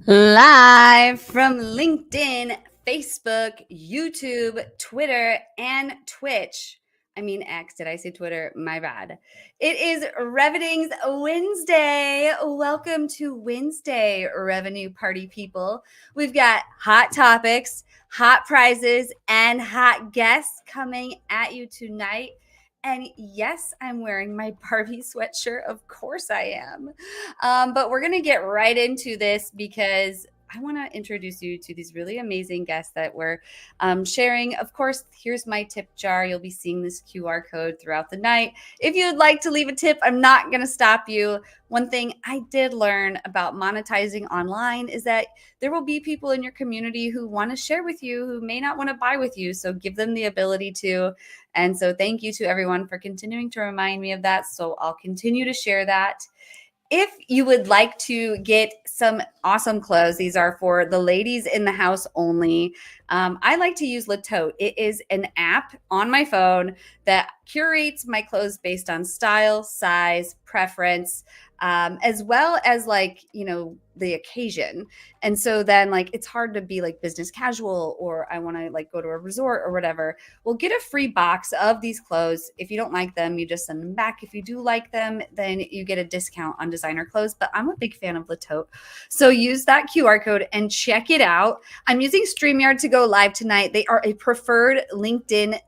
Live from LinkedIn, Facebook, YouTube, Twitter, and Twitch. I mean X. Did I say Twitter? My bad. It is Revenings Wednesday. Welcome to Wednesday, Revenue Party people. We've got hot topics, hot prizes, and hot guests coming at you tonight. And yes, I'm wearing my Barbie sweatshirt. Of course I am. But we're going to get right into this because I want to introduce you to these really amazing guests that we're sharing. Of course, here's my tip jar. You'll be seeing this QR code throughout the night. If you'd like to leave a tip, I'm not going to stop you. One thing I did learn about monetizing online is that there will be people in your community who want to share with you, who may not want to buy with you. So give them the ability to. And so thank you to everyone for continuing to remind me of that. So I'll continue to share that. If you would like to get some awesome clothes, these are for the ladies in the house only. I like to use Le Tote. It is an app on my phone that curates my clothes based on style, size, preference, as well as the occasion. And so then it's hard to be like business casual, or I want to go to a resort or whatever. We'll get a free box of these clothes. If you don't like them, you just send them back. If you do like them, then you get a discount on designer clothes. But I'm a big fan of Le Tote. So use that QR code and check it out. I'm using StreamYard to go live tonight. They are a preferred LinkedIn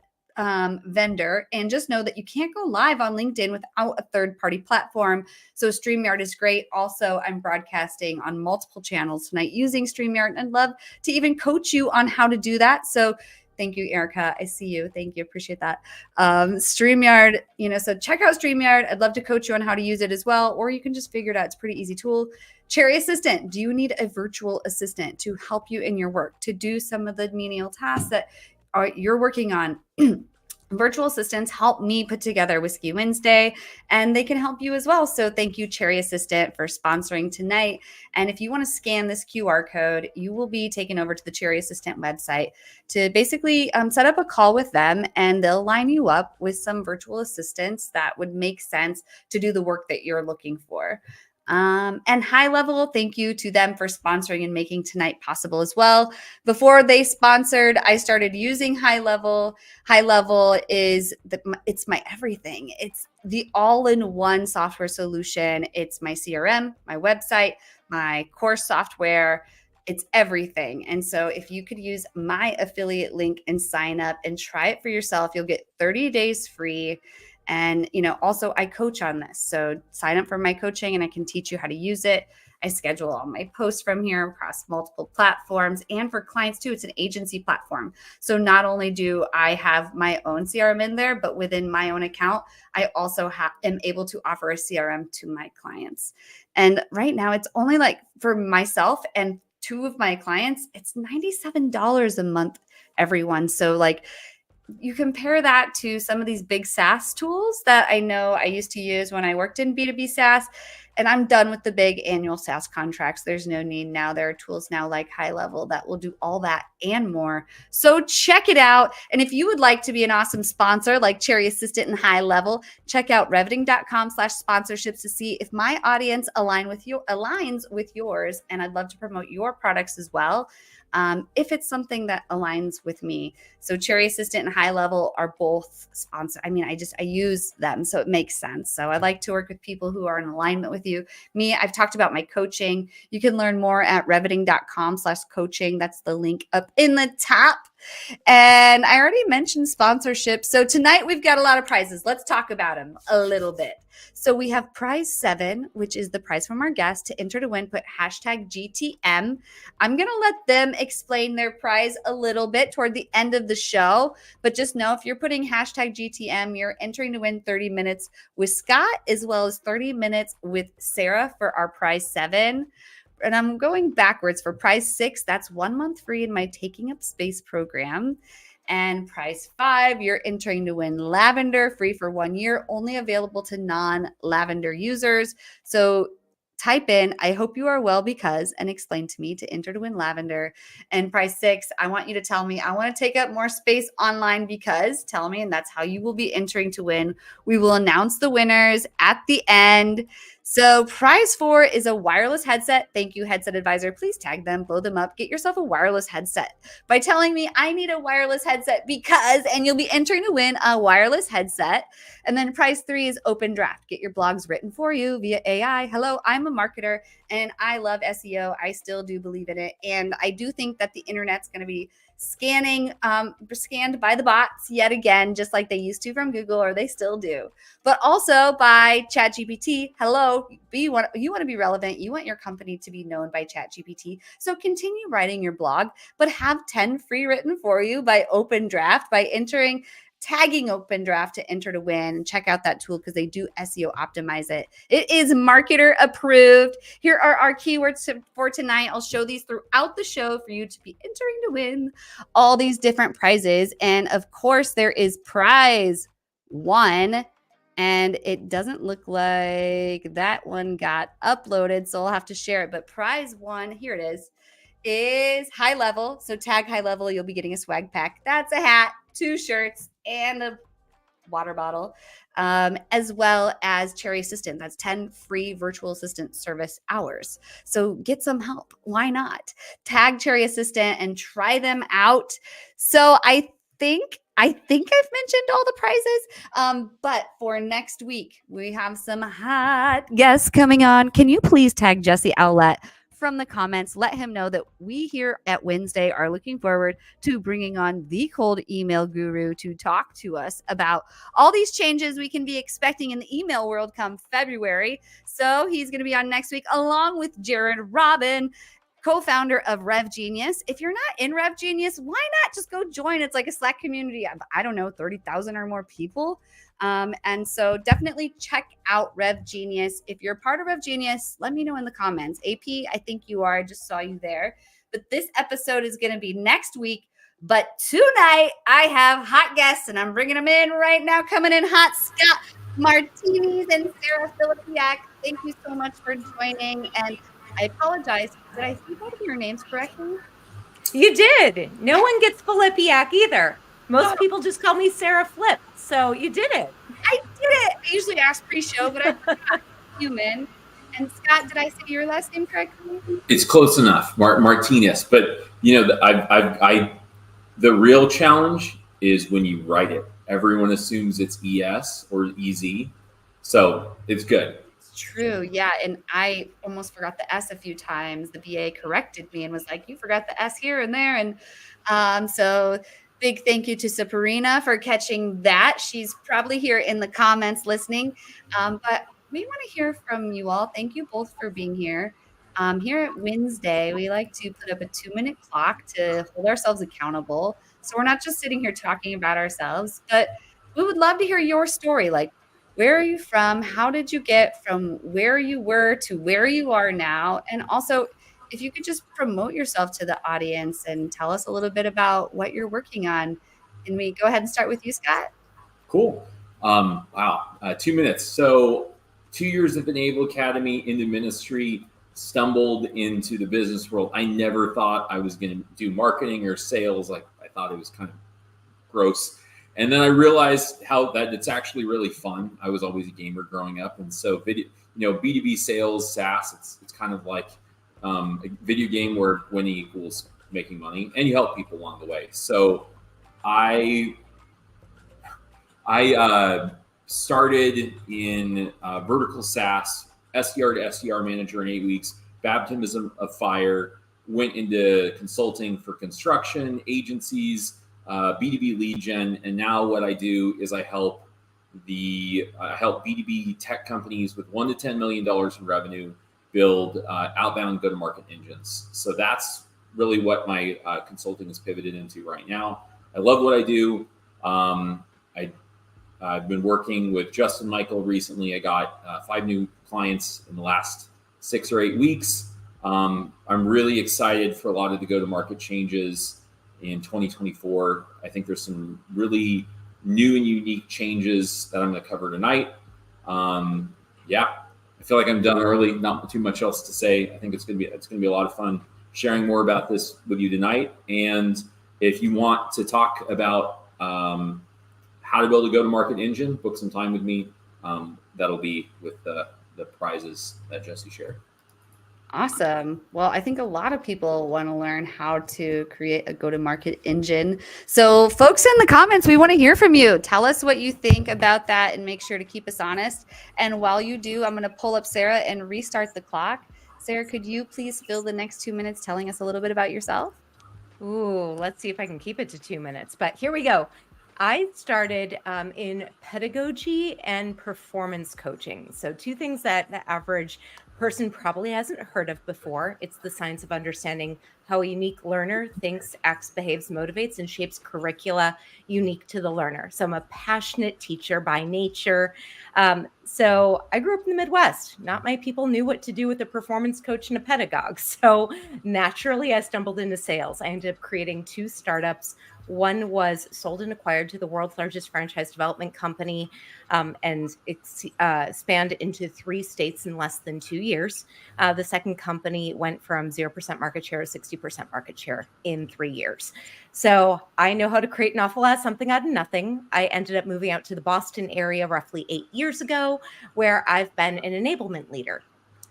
vendor, and just know that you can't go live on LinkedIn without a third-party platform. So StreamYard is great. Also, I'm broadcasting on multiple channels tonight using StreamYard, and I'd love to even coach you on how to do that. So thank you, Erica. I see you. Thank you. Appreciate that. StreamYard, so check out StreamYard. I'd love to coach you on how to use it as well, or you can just figure it out. It's a pretty easy tool. Cherry Assistant. Do you need a virtual assistant to help you in your work, to do some of the menial tasks that you're working on? Virtual assistants help me put together Whiskey Wednesday, and they can help you as well. So thank you, Cherry Assistant, for sponsoring tonight. And if you want to scan this QR code, you will be taken over to the Cherry Assistant website to basically set up a call with them, and they'll line you up with some virtual assistants that would make sense to do the work that you're looking for. And High Level, thank you to them for sponsoring and making tonight possible as well. Before they sponsored, I started using High Level. High Level it's my everything. It's the all-in-one software solution. It's my CRM, my website, my course software. It's everything. And so if you could use my affiliate link and sign up and try it for yourself, you'll get 30 days free. And, also I coach on this. So sign up for my coaching and I can teach you how to use it. I schedule all my posts from here across multiple platforms. And for clients too, it's an agency platform. So not only do I have my own CRM in there, but within my own account, I also am able to offer a CRM to my clients. And right now it's only like for myself and two of my clients, it's $97 a month, everyone. So like you compare that to some of these big SaaS tools that I know I used to use when I worked in B2B SaaS, and I'm done with the big annual SaaS contracts. There's no need now. There are tools now like High Level that will do all that and more. So check it out. And if you would like to be an awesome sponsor like Cherry Assistant and High Level, check out reveting.com/sponsorships to see if my audience aligns with yours. And I'd love to promote your products as well. If it's something that aligns with me. So Cherry Assistant and High Level are both sponsored. I mean, I use them, so it makes sense. So I like to work with people who are in alignment with you. Me, I've talked about my coaching. You can learn more at reveting.com/coaching. That's the link up in the top. And I already mentioned sponsorship. So tonight we've got a lot of prizes. Let's talk about them a little bit. So we have prize 7, which is the prize from our guest. To enter to win, put #GTM. I'm going to let them explain their prize a little bit toward the end of the show. But just know if you're putting #GTM, you're entering to win 30 minutes with Scott as well as 30 minutes with Sarah for our prize 7. And I'm going backwards for prize 6. That's 1 month free in my Taking Up Space program. And prize 5, you're entering to win Lavender, free for 1 year, only available to non-Lavender users. So type in, I hope you are well because, and explain to me to enter to win Lavender. And prize 6, I want you to tell me, I want to take up more space online because, tell me, and that's how you will be entering to win. We will announce the winners at the end. So prize 4 is a wireless headset. Thank you, Headset Advisor. Please tag them, blow them up, get yourself a wireless headset by telling me I need a wireless headset because, and you'll be entering to win a wireless headset. And then prize 3 is Open Draft. Get your blogs written for you via AI. Hello, I'm a marketer and I love SEO. I still do believe in it. And I do think that the internet's going to be scanned by the bots yet again, just like they used to from Google, or they still do, but also by ChatGPT. Hello, you want to be relevant. You want your company to be known by ChatGPT. So continue writing your blog, but have 10 free written for you by Open Draft by tagging Open Draft to enter to win, and check out that tool because they do SEO optimize it. It is marketer approved. Here are our keywords for tonight. I'll show these throughout the show for you to be entering to win all these different prizes. And of course, there is prize 1. And it doesn't look like that one got uploaded, so I'll have to share it. But prize 1, here it is High Level. So tag High Level, you'll be getting a swag pack. That's a hat, 2 shirts, and a water bottle, as well as Cherry Assistant. That's 10 free virtual assistant service hours. So get some help. Why not? Tag Cherry Assistant and try them out. So I think I've mentioned all the prizes, but for next week, we have some hot guests coming on. Can you please tag Jesse Owlett from the comments? Let him know that we here at Wednesday are looking forward to bringing on the cold email guru to talk to us about all these changes we can be expecting in the email world come February. So he's going to be on next week along with Jared Robin, co-founder of Rev Genius. If you're not in Rev Genius, why not just go join? It's like a Slack community of, I don't know, 30,000 or more people. And so definitely check out Rev Genius. If you're part of Rev Genius, let me know in the comments. AP, I think you are. I just saw you there. But this episode is going to be next week. But tonight I have hot guests and I'm bringing them in right now. Coming in hot, Scott Martinez and Sarah Filipiak. Thank you so much for joining. And I apologize. Did I say both of your names correctly? You did. No one gets Filipiak either. Most people just call me Sarah Flip. So you did it. I did it. I usually ask pre-show, but I forgot. Human. And Scott, did I say your last name correctly? It's close enough, Martinez. But you know, the real challenge is when you write it. Everyone assumes it's ES or EZ, so it's good. True. Yeah. And I almost forgot the S a few times. The VA corrected me and was like, you forgot the S here and there. And so big thank you to Sabrina for catching that. She's probably here in the comments listening. But we want to hear from you all. Thank you both for being here. Here at Wednesday, we like to put up a 2-minute clock to hold ourselves accountable. So we're not just sitting here talking about ourselves, but we would love to hear your story. Like, where are you from? How did you get from where you were to where you are now? And also, if you could just promote yourself to the audience and tell us a little bit about what you're working on. Can we go ahead and start with you, Scott? Cool. Wow. 2 minutes. So 2 years at the Naval Academy into ministry, stumbled into the business world. I never thought I was going to do marketing or sales. Like I thought it was kind of gross. And then I realized how that it's actually really fun. I was always a gamer growing up. And so video, B2B sales, SaaS, it's kind of like a video game where winning equals making money and you help people along the way. So I started in vertical SaaS, SDR to SDR manager in 8 weeks, baptism of fire, went into consulting for construction, agencies, B2B lead gen. And now what I do is I help B2B tech companies with $1 to $10 million in revenue build outbound go-to-market engines. So that's really what my consulting is pivoted into right now. I love what I do. I've been working with Justin Michael recently. I got 5 new clients in the last 6 or 8 weeks. I'm really excited for a lot of the go-to-market changes in 2024. I think there's some really new and unique changes that I'm going to cover tonight. I feel like I'm done early. Not too much else to say. I think it's going to be a lot of fun sharing more about this with you tonight. And if you want to talk about how to build a go-to-market engine, book some time with me. That'll be with the prizes that Jesse shared. Awesome. Well, I think a lot of people want to learn how to create a go-to-market engine. So folks in the comments, we want to hear from you. Tell us what you think about that and make sure to keep us honest. And while you do, I'm going to pull up Sarah and restart the clock. Sarah, could you please fill the next 2 minutes telling us a little bit about yourself? Ooh, let's see if I can keep it to 2 minutes, but here we go. I started in pedagogy and performance coaching. So 2 things that the average person probably hasn't heard of before. It's the science of understanding how a unique learner thinks, acts, behaves, motivates, and shapes curricula unique to the learner. So I'm a passionate teacher by nature. So I grew up in the Midwest. Not many people knew what to do with a performance coach and a pedagogue. So naturally, I stumbled into sales. I ended up creating 2 startups. One was sold and acquired to the world's largest franchise development company, and it spanned into 3 states in less than 2 years. The second company went from 0% market share to 60% market share in 3 years. So I know how to create an awful lot of something out of nothing. I ended up moving out to the Boston area roughly 8 years ago, where I've been an enablement leader.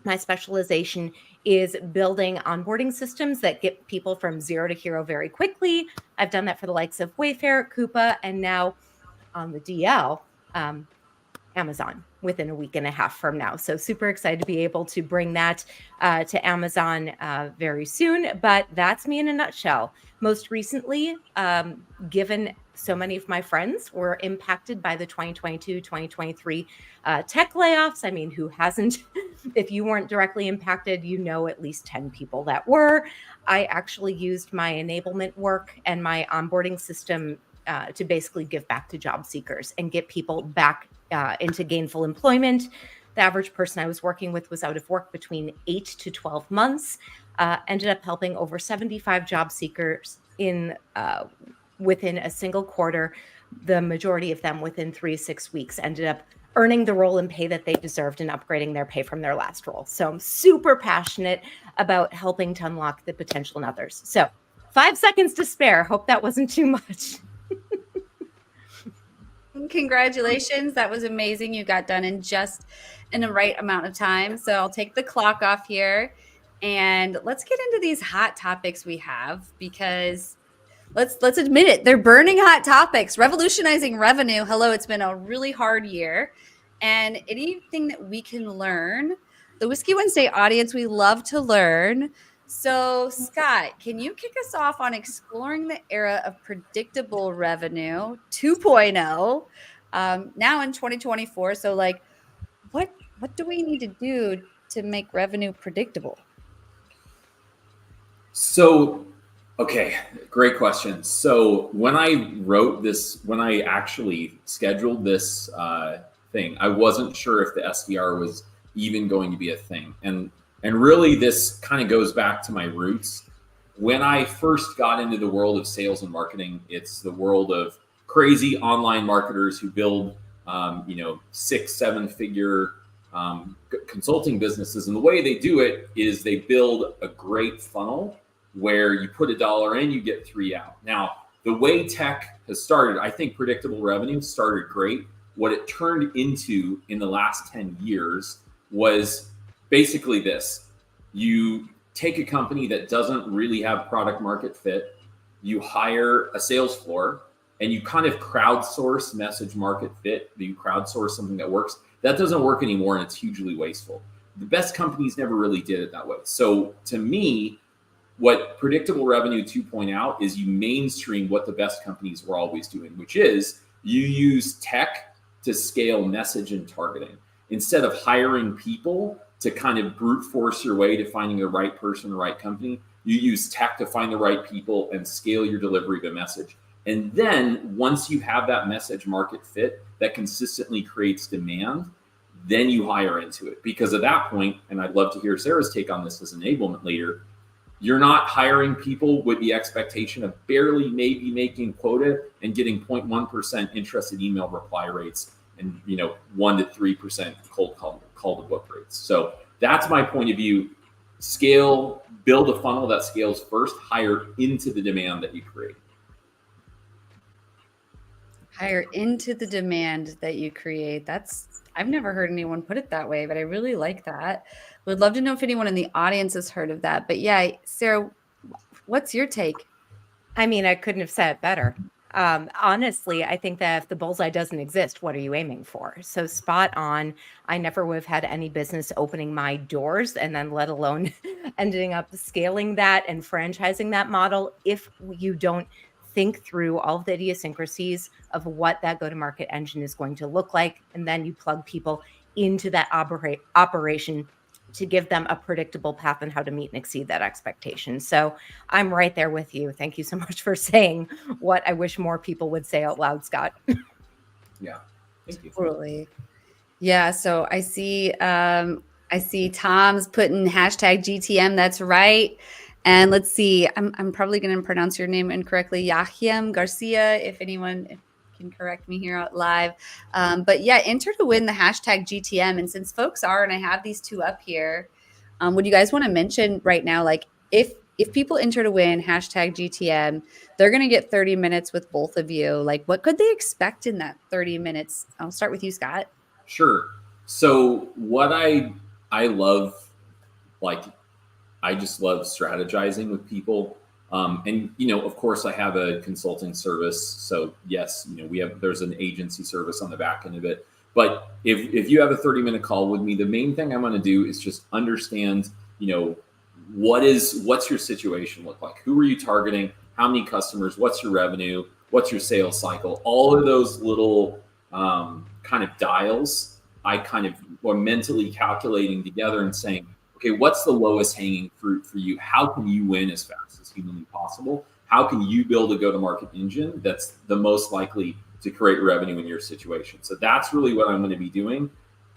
My specialization is building onboarding systems that get people from 0 to hero very quickly. I've done that for the likes of Wayfair, Coupa, and now on the DL, Amazon within a week and a half from now. So super excited to be able to bring that to Amazon very soon. But that's me in a nutshell. Most recently, given so many of my friends were impacted by the 2022-2023 tech layoffs. I mean, who hasn't? If you weren't directly impacted, you know at least 10 people that were. I actually used my enablement work and my onboarding system to basically give back to job seekers and get people back into gainful employment. The average person I was working with was out of work between 8 to 12 months. Ended up helping over 75 job seekers within a single quarter. The majority of them within 3 to 6 weeks ended up earning the role and pay that they deserved and upgrading their pay from their last role. So I'm super passionate about helping to unlock the potential in others. So 5 seconds to spare. Hope that wasn't too much. Congratulations. That was amazing. You got done in the right amount of time. So I'll take the clock off here and let's get into these hot topics we have, because let's admit it. They're burning hot topics. Revolutionizing revenue. Hello, it's been a really hard year. And anything that we can learn, the Whiskey Wednesday audience, we love to learn. So, Scott, can you kick us off on exploring the era of predictable revenue 2.0 now in 2024? So, like, what do we need to do to make revenue predictable? So, okay, great question. So when I actually scheduled this thing, I wasn't sure if the SDR was even going to be a thing. And really this kind of goes back to my roots. When I first got into the world of sales and marketing, it's the world of crazy online marketers who build, 6-7 figure consulting businesses. And the way they do it is they build a great funnel where you put $1 in, you get 3 out. Now, the way tech has started, I think predictable revenue started great. What it turned into in the last 10 years was basically this. You take a company that doesn't really have product market fit, you hire a sales floor, and you kind of crowdsource message market fit. You crowdsource something that works. That doesn't work anymore, and it's hugely wasteful. The best companies never really did it that way. So to me, what predictable revenue 2.0 out is you mainstream what the best companies were always doing, which is you use tech to scale message and targeting. Instead of hiring people to kind of brute force your way to finding the right person, the right company, you use tech to find the right people and scale your delivery of a message. And then once you have that message market fit that consistently creates demand, then you hire into it. Because at that point, and I'd love to hear Sarah's take on this as enablement leader, you're not hiring people with the expectation of barely maybe making quota and getting 0.1% interested email reply rates and 1 to 3% cold call to book rates. So that's my point of view. Scale, build a funnel that scales first, hire into the demand that you create. Hire into the demand that you create. I've never heard anyone put it that way, but I really like that. Would love to know if anyone in the audience has heard of that. But yeah, Sarah, what's your take? I mean, I couldn't have said it better. Honestly, I think that if the bullseye doesn't exist, what are you aiming for? So spot on. I never would have had any business opening my doors and then let alone ending up scaling that and franchising that model if you don't think through all of the idiosyncrasies of what that go-to-market engine is going to look like. And then you plug people into that operation to give them a predictable path on how to meet and exceed that expectation. So I'm right there with you. Thank you so much for saying what I wish more people would say out loud, Scott. Yeah, thank you. Totally. Yeah, so I see Tom's putting hashtag GTM. That's right. And let's see, I'm probably going to pronounce your name incorrectly, Yahiem Garcia, if anyone can correct me here out live. But yeah, enter to win the hashtag GTM. And since folks are, and I have these two up here, would you guys want to mention right now, like if people enter to win hashtag GTM, they're going to get 30 minutes with both of you. Like what could they expect in that 30 minutes? I'll start with you, Scott. Sure. So what I love, like, I just love strategizing with people. And, of course I have a consulting service. So yes, there's an agency service on the back end of it. But if you have a 30-minute call with me, the main thing I'm going to do is just understand, what's your situation look like? Who are you targeting? How many customers? What's your revenue? What's your sales cycle? All of those little kind of dials, I kind of were mentally calculating together and saying, okay, what's the lowest hanging fruit for you? How can you win as fast as humanly possible? How can you build a go-to-market engine that's the most likely to create revenue in your situation? So that's really what I'm going to be doing.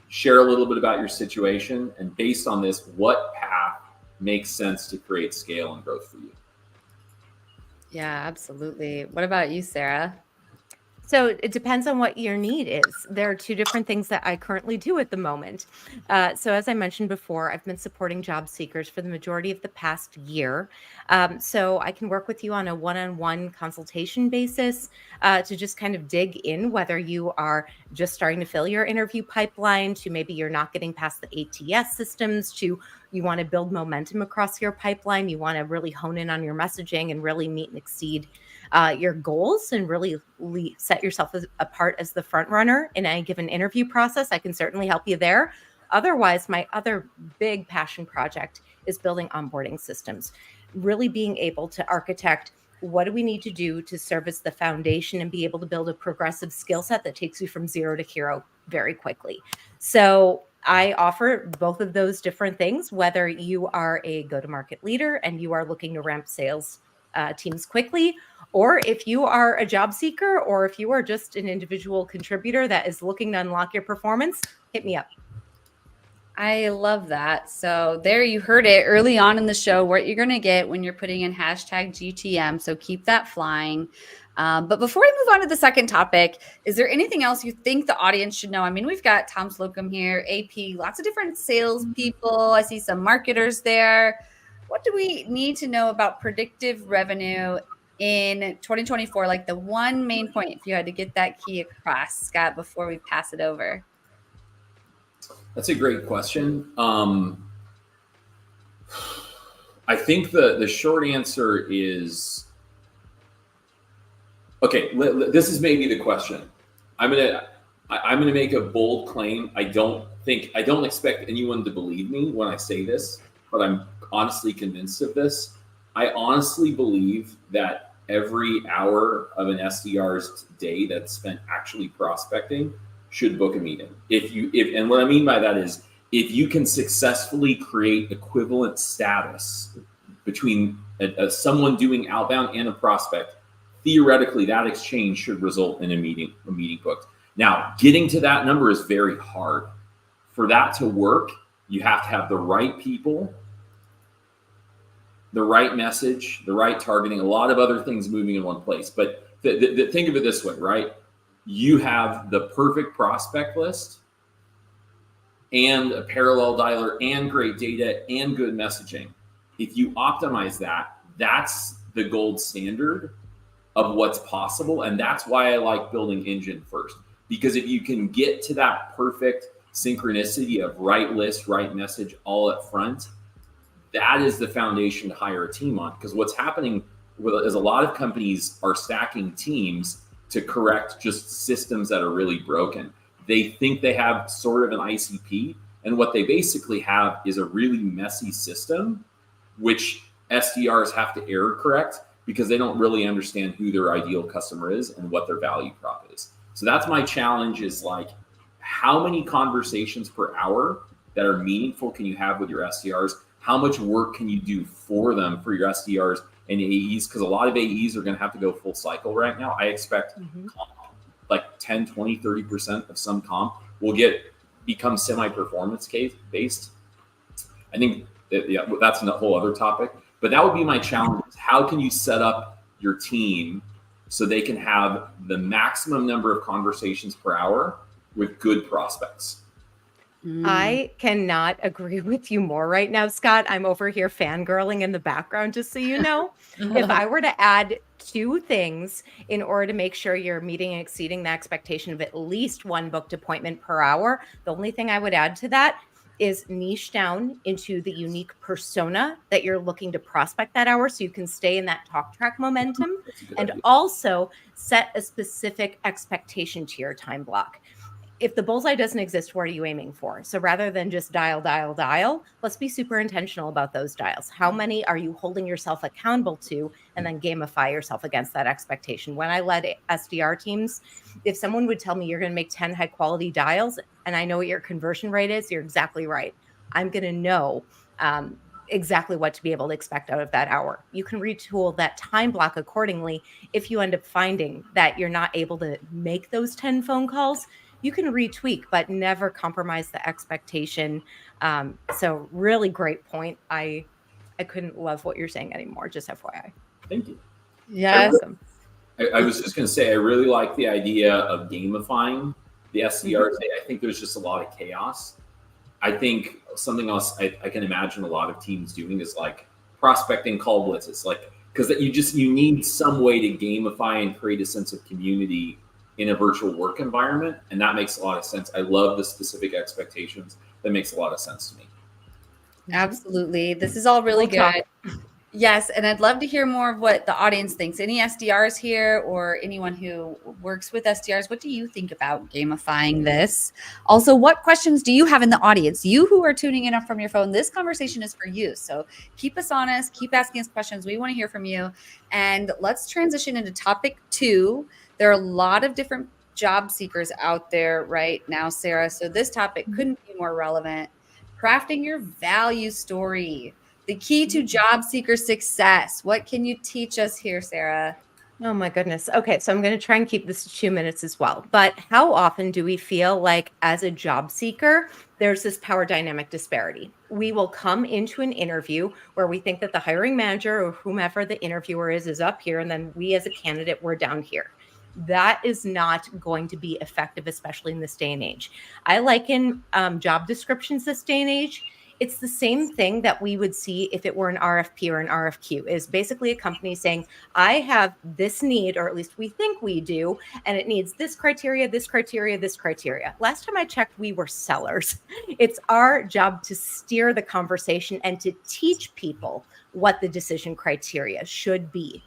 Share a little bit about your situation, and based on this, what path makes sense to create scale and growth for you? Yeah, absolutely. What about you, Sarah? So it depends on what your need is. There are two different things that I currently do at the moment. So as I mentioned before, I've been supporting job seekers for the majority of the past year. So I can work with you on a one-on-one consultation basis to just kind of dig in, whether you are just starting to fill your interview pipeline, to maybe you're not getting past the ATS systems, to you want to build momentum across your pipeline. You want to really hone in on your messaging and really meet and exceed your goals and really set yourself apart as the front runner in any given interview process. I can certainly help you there. Otherwise, my other big passion project is building onboarding systems, really being able to architect what do we need to do to serve as the foundation and be able to build a progressive skill set that takes you from zero to hero very quickly. So I offer both of those different things, whether you are a go-to-market leader and you are looking to ramp sales teams quickly, or if you are a job seeker, or if you are just an individual contributor that is looking to unlock your performance, hit me up. I love that. So there you heard it early on in the show, what you're going to get when you're putting in hashtag GTM. So keep that flying. But before we move on to the second topic, is there anything else you think the audience should know? I mean, we've got Tom Slocum here, AP, lots of different sales people. I see some marketers there. What do we need to know about predictive revenue in 2024? Like the one main point, if you had to get that key across, Scott, before we pass it over. That's a great question. I think the short answer is, okay, this is maybe the question. I'm gonna make a bold claim. I don't expect anyone to believe me when I say this, but I'm honestly convinced of this. I honestly believe that every hour of an SDR's day that's spent actually prospecting should book a meeting. And what I mean by that is, if you can successfully create equivalent status between someone doing outbound and a prospect, theoretically that exchange should result in a meeting booked. Now, getting to that number is very hard. For that to work, you have to have the right people, the right message, the right targeting, a lot of other things moving in one place. But think of it this way, right? You have the perfect prospect list and a parallel dialer and great data and good messaging. If you optimize that, that's the gold standard of what's possible. And that's why I like building Engine first, because if you can get to that perfect synchronicity of right list, right message all up front, that is the foundation to hire a team on. Because what's happening is a lot of companies are stacking teams to correct just systems that are really broken. They think they have sort of an ICP, and what they basically have is a really messy system, which SDRs have to error correct because they don't really understand who their ideal customer is and what their value prop is. So that's my challenge, is like, how many conversations per hour that are meaningful can you have with your SDRs? How much work can you do for them, for your SDRs and AEs? Because a lot of AEs are going to have to go full cycle right now. I expect like 10, 20, 30% of some comp will become semi-performance based. I think that's a whole other topic, but that would be my challenge. How can you set up your team so they can have the maximum number of conversations per hour with good prospects? I cannot agree with you more right now, Scott. I'm over here fangirling in the background, just so you know. If I were to add 2 things in order to make sure you're meeting and exceeding the expectation of at least 1 booked appointment per hour, the only thing I would add to that is niche down into the unique persona that you're looking to prospect that hour, so you can stay in that talk track momentum, and also set a specific expectation to your time block. If the bullseye doesn't exist, what are you aiming for? So rather than just dial, let's be super intentional about those dials. How many are you holding yourself accountable to, and then gamify yourself against that expectation? When I led SDR teams, if someone would tell me you're going to make 10 high quality dials and I know what your conversion rate is, you're exactly right. I'm going to know exactly what to be able to expect out of that hour. You can retool that time block accordingly. If you end up finding that you're not able to make those 10 phone calls, you can retweak, but never compromise the expectation. So really great point. I couldn't love what you're saying anymore, just FYI. Thank you. Yes. I was just going to say, I really like the idea of gamifying the SDRs. I think there's just a lot of chaos. I think something else I can imagine a lot of teams doing is like prospecting call blitzes, like, because you need some way to gamify and create a sense of community in a virtual work environment. And that makes a lot of sense. I love the specific expectations. That makes a lot of sense to me. Absolutely. This is all really good. Yes. And I'd love to hear more of what the audience thinks. Any SDRs here or anyone who works with SDRs, what do you think about gamifying this? Also, what questions do you have in the audience? You who are tuning in from your phone, this conversation is for you. So keep us honest, keep asking us questions. We want to hear from you. And let's transition into topic 2. There are a lot of different job seekers out there right now, Sarah. So this topic couldn't be more relevant. Crafting your value story, the key to job seeker success. What can you teach us here, Sarah? Oh my goodness. Okay, so I'm going to try and keep this to 2 minutes as well. But how often do we feel like as a job seeker, there's this power dynamic disparity? We will come into an interview where we think that the hiring manager or whomever the interviewer is up here, and then we as a candidate, we're down here. That is not going to be effective, especially in this day and age. I liken job descriptions this day and age. It's the same thing that we would see if it were an RFP or an RFQ, is basically a company saying, I have this need, or at least we think we do, and it needs this criteria, this criteria, this criteria. Last time I checked, we were sellers. It's our job to steer the conversation and to teach people what the decision criteria should be.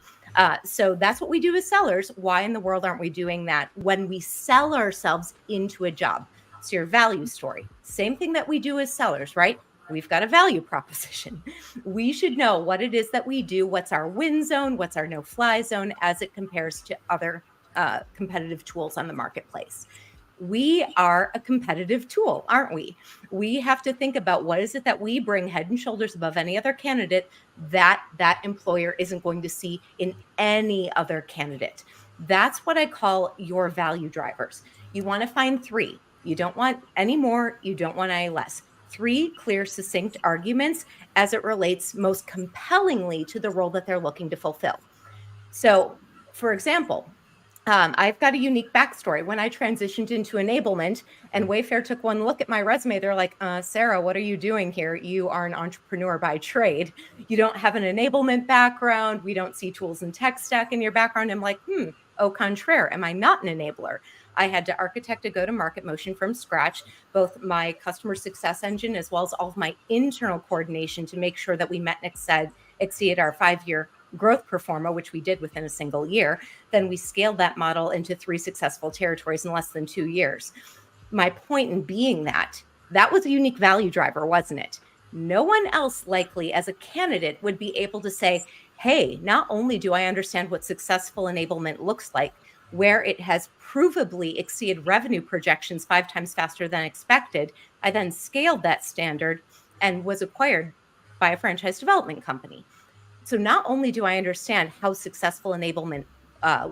So that's what we do as sellers. Why in the world aren't we doing that when we sell ourselves into a job? It's your value story. Same thing that we do as sellers, right? We've got a value proposition. We should know what it is that we do, what's our win zone, what's our no-fly zone as it compares to other competitive tools on the marketplace. We are a competitive tool, aren't we? We have to think about what is it that we bring head and shoulders above any other candidate that employer isn't going to see in any other candidate. That's what I call your value drivers. You want to find 3. You don't want any more. You don't want any less. 3 clear, succinct arguments as it relates most compellingly to the role that they're looking to fulfill. So, for example, I've got a unique backstory. When I transitioned into enablement and Wayfair took one look at my resume, they're like, Sarah, what are you doing here? You are an entrepreneur by trade. You don't have an enablement background. We don't see tools and tech stack in your background. I'm like, au contraire, am I not an enabler? I had to architect a go-to-market motion from scratch, both my customer success engine as well as all of my internal coordination to make sure that we met and exceeded our 5-year growth pro forma, which we did within a single year. Then we scaled that model into 3 successful territories in less than 2 years. My point in being that was a unique value driver, wasn't it? No one else likely as a candidate would be able to say, hey, not only do I understand what successful enablement looks like, where it has provably exceeded revenue projections 5 times faster than expected, I then scaled that standard and was acquired by a franchise development company. So not only do I understand how successful enablement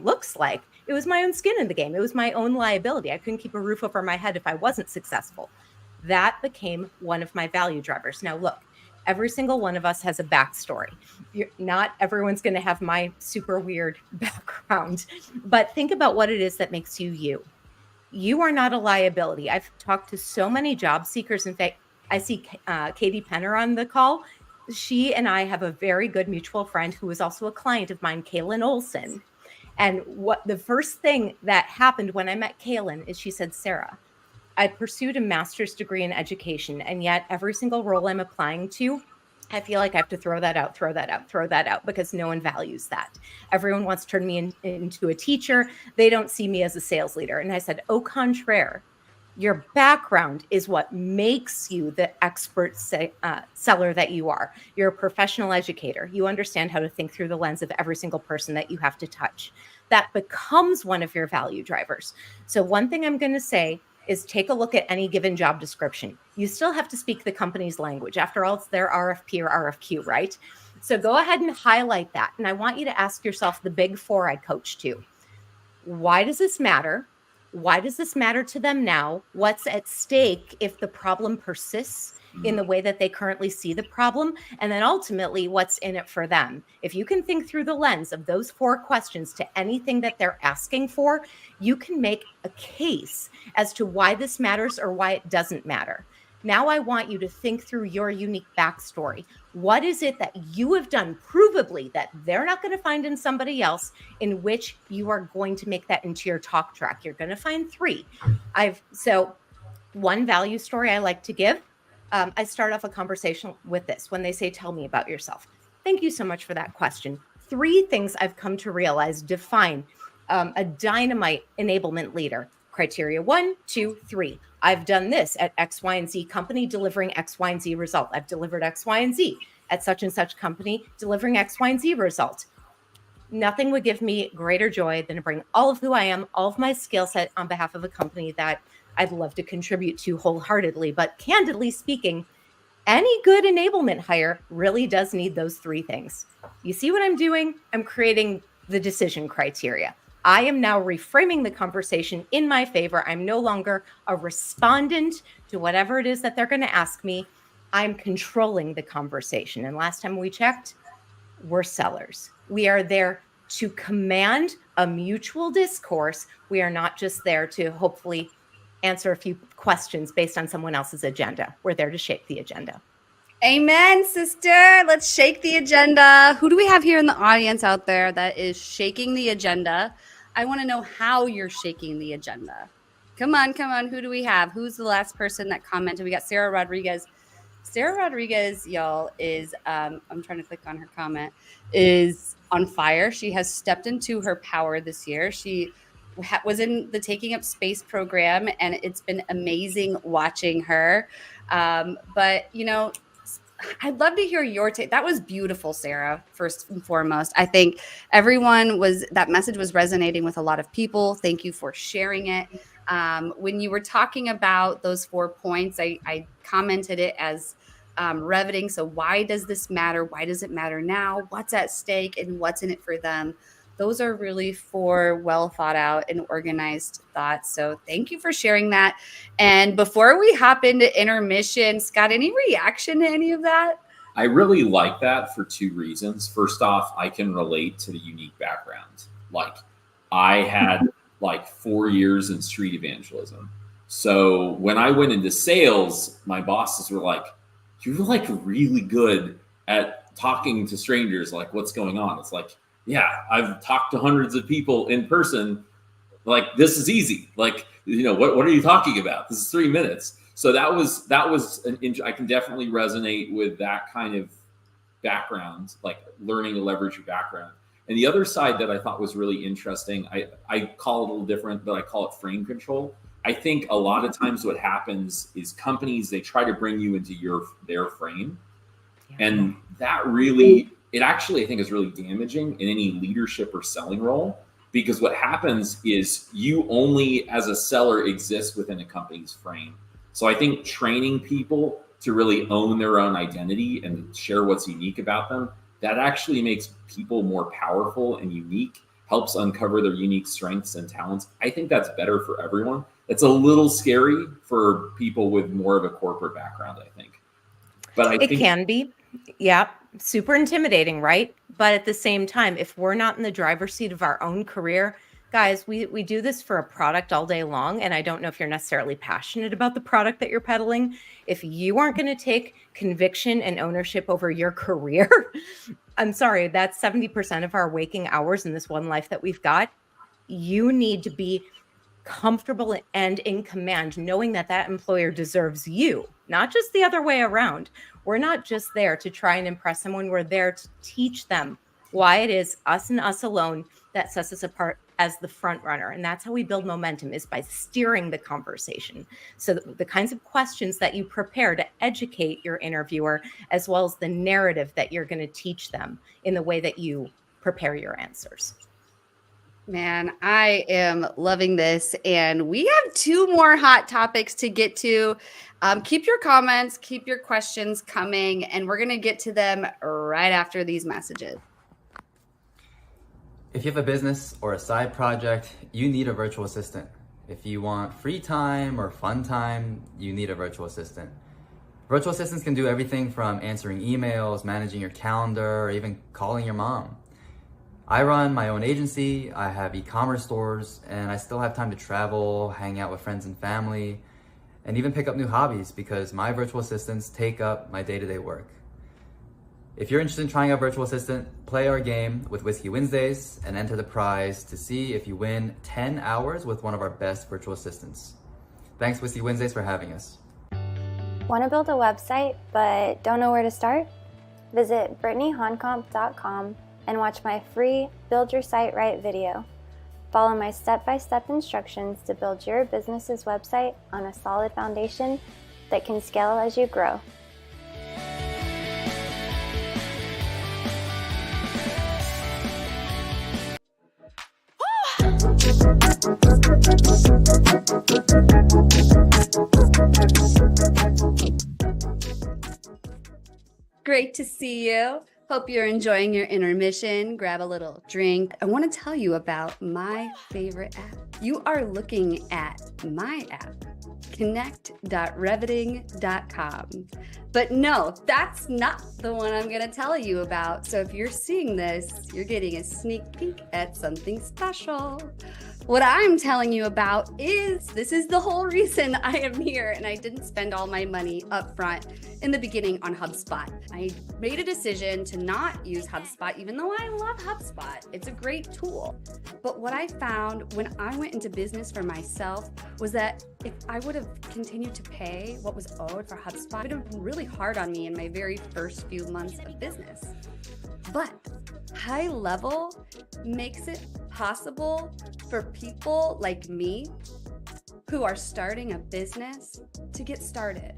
looks like, it was my own skin in the game. It was my own liability. I couldn't keep a roof over my head if I wasn't successful. That became one of my value drivers. Now, look, every single one of us has a backstory. Not everyone's going to have my super weird background, but think about what it is that makes you you. You are not a liability. I've talked to so many job seekers. In fact, I see Katie Penner on the call. She and I have a very good mutual friend who is also a client of mine, Kaylin Olson. And what the first thing that happened when I met Kaylin is she said, Sarah, I pursued a master's degree in education, and yet every single role I'm applying to, I feel like I have to throw that out because no one values that. Everyone wants to turn me into a teacher. They don't see me as a sales leader. And I said, au contraire, your background is what makes you the expert seller that you are. You're a professional educator. You understand how to think through the lens of every single person that you have to touch. That becomes one of your value drivers. So one thing I'm going to say is take a look at any given job description. You still have to speak the company's language. After all, it's their RFP or RFQ, right? So go ahead and highlight that. And I want you to ask yourself the big 4 I coach to. Why does this matter? Why does this matter to them now? What's at stake if the problem persists in the way that they currently see the problem? And then ultimately, what's in it for them? If you can think through the lens of those 4 questions to anything that they're asking for, you can make a case as to why this matters or why it doesn't matter. Now I want you to think through your unique backstory. What is it that you have done provably that they're not going to find in somebody else, in which you are going to make that into your talk track? You're going to find 3. So one value story I like to give, I start off a conversation with this. When they say, tell me about yourself. Thank you so much for that question. 3 things I've come to realize define a dynamite enablement leader. Criteria 1, 2, 3. I've done this at X, Y, and Z company, delivering X, Y, and Z result. I've delivered X, Y, and Z at such and such company, delivering X, Y, and Z result. Nothing would give me greater joy than to bring all of who I am, all of my skill set on behalf of a company that I'd love to contribute to wholeheartedly. But candidly speaking, any good enablement hire really does need those three things. You see what I'm doing? I'm creating the decision criteria. I am now reframing the conversation in my favor. I'm no longer a respondent to whatever it is that they're going to ask me. I'm controlling the conversation. And last time we checked, we're sellers. We are there to command a mutual discourse. We are not just there to hopefully answer a few questions based on someone else's agenda. We're there to shape the agenda. Amen, sister. Let's shake the agenda. Who do we have here in the audience out there that is shaking the agenda? I want to know how you're shaking the agenda. Come on. Who do we have? Who's the last person that commented? We got Sarah Rodriguez. Sarah Rodriguez, y'all, is, I'm trying to click on her comment, is on fire. She has stepped into her power this year. She was in the Taking Up Space program, and it's been amazing watching her. But, you know, I'd love to hear your take. That was beautiful, Sarah, first and foremost. I think that message was resonating with a lot of people. Thank you for sharing it. When you were talking about those 4 points, I commented it as riveting. So why does this matter? Why does it matter now? What's at stake and what's in it for them? Those are really 4 well thought out and organized thoughts. So thank you for sharing that. And before we hop into intermission, Scott, any reaction to any of that? I really like that for 2 reasons. First off, I can relate to the unique background. Like, I had 4 years in street evangelism. So when I went into sales, my bosses were like, you're really good at talking to strangers. Like, what's going on? It's like, yeah, I've talked to hundreds of people in person. Like, this is easy. Like, you know, what are you talking about? This is 3 minutes. So that was I can definitely resonate with that kind of background, like learning to leverage your background. And the other side that I thought was really interesting, I call it a little different, but I call it frame control. I think a lot of times what happens is companies, they try to bring you into their frame. And that really, it actually, I think, is really damaging in any leadership or selling role, because what happens is you only as a seller exist within a company's frame. So I think training people to really own their own identity and share what's unique about them, that actually makes people more powerful and unique, helps uncover their unique strengths and talents. I think that's better for everyone. It's a little scary for people with more of a corporate background, I think. But I think it can be. Yeah. Super intimidating, right? But at the same time, if we're not in the driver's seat of our own career, guys, we do this for a product all day long. And I don't know if you're necessarily passionate about the product that you're peddling. If you aren't going to take conviction and ownership over your career, I'm sorry, that's 70% of our waking hours in this one life that we've got. You need to be comfortable and in command, knowing that that employer deserves you, not just the other way around. We're not just there to try and impress someone. We're there to teach them why it is us and us alone that sets us apart as the front runner. And that's how we build momentum, is by steering the conversation. So the kinds of questions that you prepare to educate your interviewer, as well as the narrative that you're going to teach them in the way that you prepare your answers. Man, I am loving this. And we have 2 more hot topics to get to. Keep your comments, keep your questions coming, and we're going to get to them right after these messages. If you have a business or a side project, you need a virtual assistant. If you want free time or fun time, you need a virtual assistant. Virtual assistants can do everything from answering emails, managing your calendar, or even calling your mom. I run my own agency, I have e-commerce stores, and I still have time to travel, hang out with friends and family, and even pick up new hobbies because my virtual assistants take up my day-to-day work. If you're interested in trying out Virtual Assistant, play our game with Whiskey Wednesdays and enter the prize to see if you win 10 hours with one of our best virtual assistants. Thanks, Whiskey Wednesdays, for having us. Want to build a website but don't know where to start? Visit BrittanyHonkamp.com and watch my free Build Your Site Right video. Follow my step-by-step instructions to build your business's website on a solid foundation that can scale as you grow. great to see you. Hope you're enjoying your intermission. Grab a little drink. I want to tell you about my favorite app. You are looking at my app, connect.reveting.com. But no, that's not the one I'm going to tell you about. So if you're seeing this, you're getting a sneak peek at something special. What I'm telling you about is this is the whole reason I am here, and I didn't spend all my money up front in the beginning on HubSpot. I made a decision to not use HubSpot, even though I love HubSpot. It's a great tool. But what I found when I went into business for myself was that if I would have continued to pay what was owed for HubSpot, it would have been really hard on me in my very first few months of business. But High Level makes it possible for people like me who are starting a business to get started.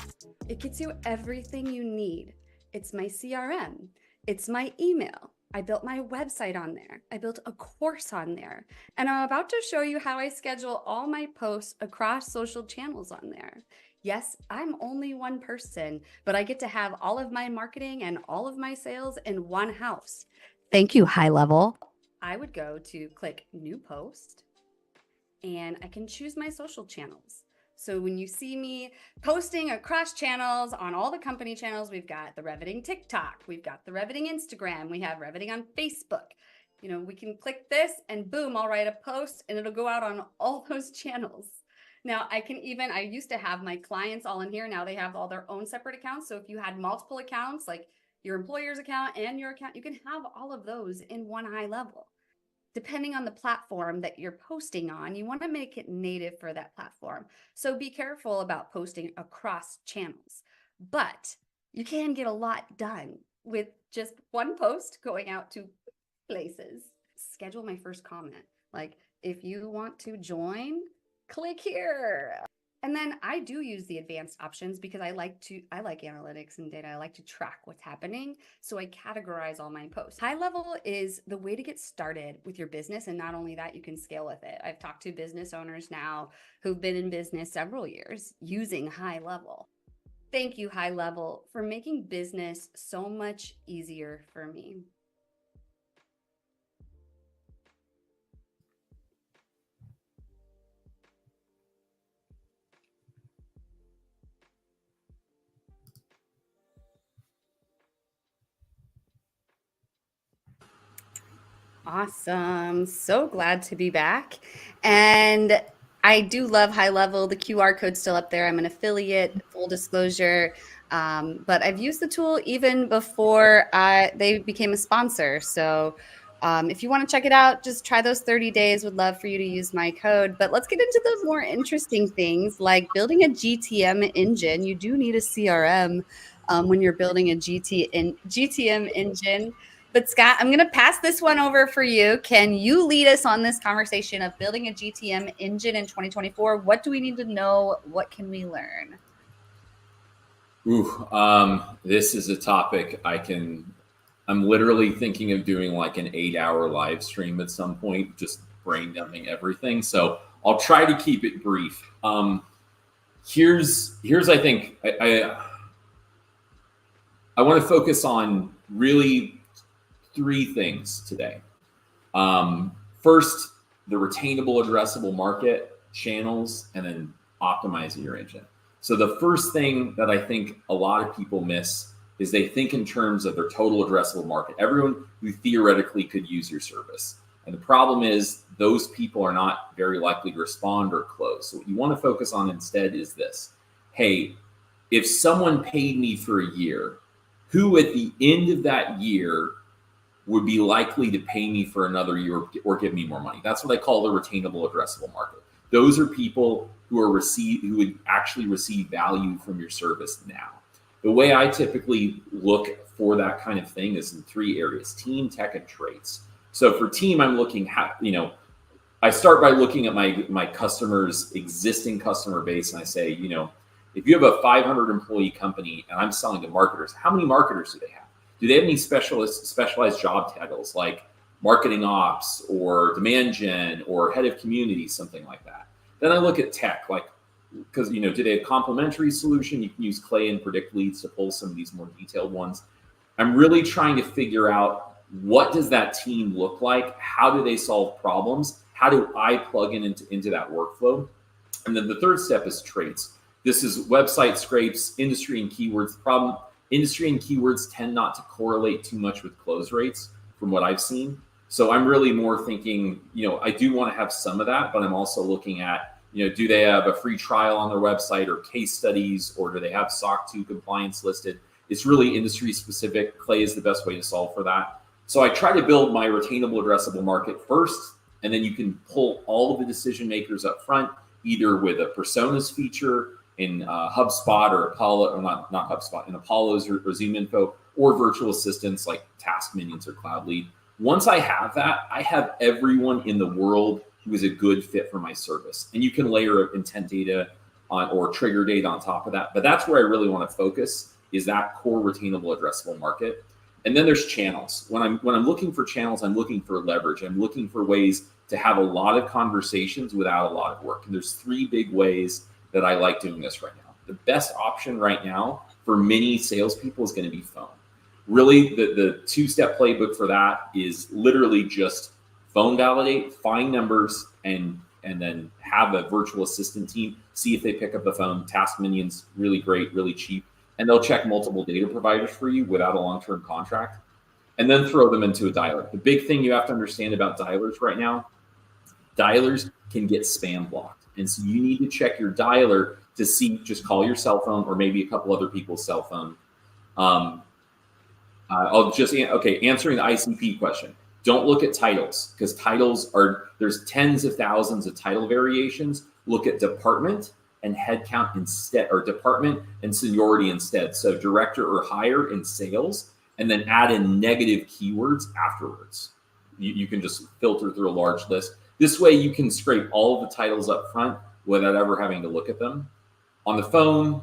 It gets you everything you need. It's my CRM. It's my email. I built my website on there. I built a course on there. And I'm about to show you how I schedule all my posts across social channels on there. Yes, I'm only one person, but I get to have all of my marketing and all of my sales in one house. Thank you, High Level. I would go to click New Post, and I can choose my social channels. So when you see me posting across channels on all the company channels, we've got the Reveting TikTok, we've got the Reveting Instagram, we have Reveting on Facebook. You know, we can click this and boom, I'll write a post and it'll go out on all those channels. Now I used to have my clients all in here. Now they have all their own separate accounts. So if you had multiple accounts, like your employer's account and your account, you can have all of those in one High Level. Depending on the platform that you're posting on, you want to make it native for that platform. So be careful about posting across channels, but you can get a lot done with just one post going out to places. Schedule my first comment. Like if you want to join, click here. And then I do use the advanced options because I like analytics and data. I like to track what's happening. So I categorize all my posts. High Level is the way to get started with your business. And not only that, you can scale with it. I've talked to business owners now who've been in business several years using High Level. Thank you, High Level, for making business so much easier for me. Awesome. So glad to be back. And I do love High Level. The QR code's still up there. I'm an affiliate, full disclosure. But I've used the tool even before they became a sponsor. So if you want to check it out, just try those 30 days. Would love for you to use my code. But let's get into the more interesting things like building a GTM engine. You do need a CRM when you're building a GTM engine. But Scott, I'm going to pass this one over for you. Can you lead us on this conversation of building a GTM engine in 2024? What do we need to know? What can we learn? This is a topic I'm literally thinking of doing like an 8-hour live stream at some point, just brain dumping everything. So I'll try to keep it brief. Here's I think I want to focus on really 3 things today. First, the retainable addressable market channels, and then optimizing your engine. So the first thing that I think a lot of people miss is they think in terms of their total addressable market, everyone who theoretically could use your service. And the problem is those people are not very likely to respond or close. So what you want to focus on instead is this. Hey, if someone paid me for a year, who at the end of that year would be likely to pay me for another year or give me more money? That's what I call the retainable addressable market. Those are people who would actually receive value from your service now. The way I typically look for that kind of thing is in 3 areas: team, tech, and traits. So for team, I'm looking I start by looking at my customers' existing customer base, and I say, if you have a 500 employee company and I'm selling to marketers, how many marketers do they have? Do they have any specialized job titles like marketing ops or demand gen or head of community, something like that? Then I look at tech, because do they have complementary solution? You can use Clay and Predict Leads to pull some of these more detailed ones. I'm really trying to figure out, what does that team look like? How do they solve problems? How do I plug into that workflow? And then the third step is traits. This is website scrapes, industry and keywords. The problem, industry and keywords tend not to correlate too much with close rates from what I've seen. So I'm really more thinking, I do want to have some of that, but I'm also looking at, do they have a free trial on their website or case studies, or do they have SOC 2 compliance listed? It's really industry specific. Clay is the best way to solve for that. So I try to build my retainable addressable market first, and then you can pull all of the decision makers up front, either with a personas feature in HubSpot or Apollo, or not HubSpot, in Apollo's or ZoomInfo, or virtual assistants like Task Minions or Cloud Lead. Once I have that, I have everyone in the world who is a good fit for my service. And you can layer intent data on or trigger data on top of that. But that's where I really want to focus, is that core retainable addressable market. And then there's channels. When I'm looking for channels, I'm looking for leverage. I'm looking for ways to have a lot of conversations without a lot of work. And there's 3 big ways that I like doing this right now. The best option right now for many salespeople is going to be phone. Really, the 2-step playbook for that is literally just phone validate, find numbers, and then have a virtual assistant team see if they pick up the phone. Task Minions, really great, really cheap. And they'll check multiple data providers for you without a long-term contract, and then throw them into a dialer. The big thing you have to understand about dialers right now, dialers can get spam blocked. And so you need to check your dialer to see, just call your cell phone or maybe a couple other people's cell phone. Answering the ICP question. Don't look at titles, because titles there's tens of thousands of title variations. Look at department and headcount instead, or department and seniority instead. So director or higher in sales, and then add in negative keywords afterwards. You can just filter through a large list. This way you can scrape all of the titles up front without ever having to look at them. On the phone,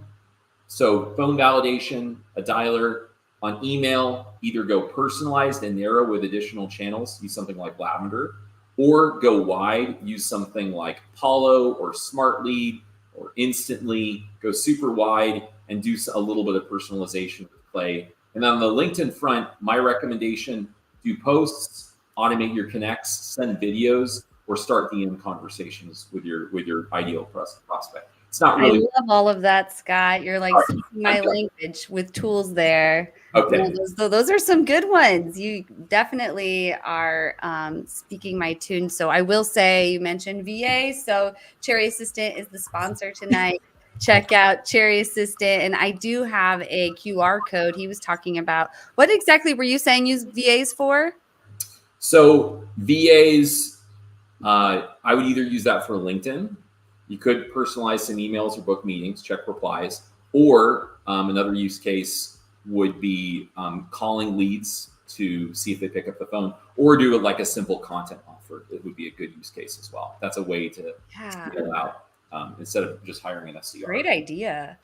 so phone validation, a dialer. On email, either go personalized and narrow with additional channels, use something like Lavender, or go wide, use something like Apollo or Smart Lead or Instantly. Go super wide and do a little bit of personalization with Clay. And on the LinkedIn front, my recommendation, do posts, automate your connects, send videos, or start DM conversations with your ideal prospect. It's not really. I love all of that, Scott. You're like speaking my language with tools there. Okay. Those are some good ones. You definitely are speaking my tune. So I will say, you mentioned VA. So Cherry Assistant is the sponsor tonight. Check out Cherry Assistant. And I do have a QR code. He was talking about, what exactly were you saying use VAs for? So VAs, I would either use that for LinkedIn. You could personalize some emails or book meetings, check replies, or another use case would be calling leads to see if they pick up the phone, or do it like a simple content offer. It would be a good use case as well. That's a way to get it out instead of just hiring an SDR. Great idea.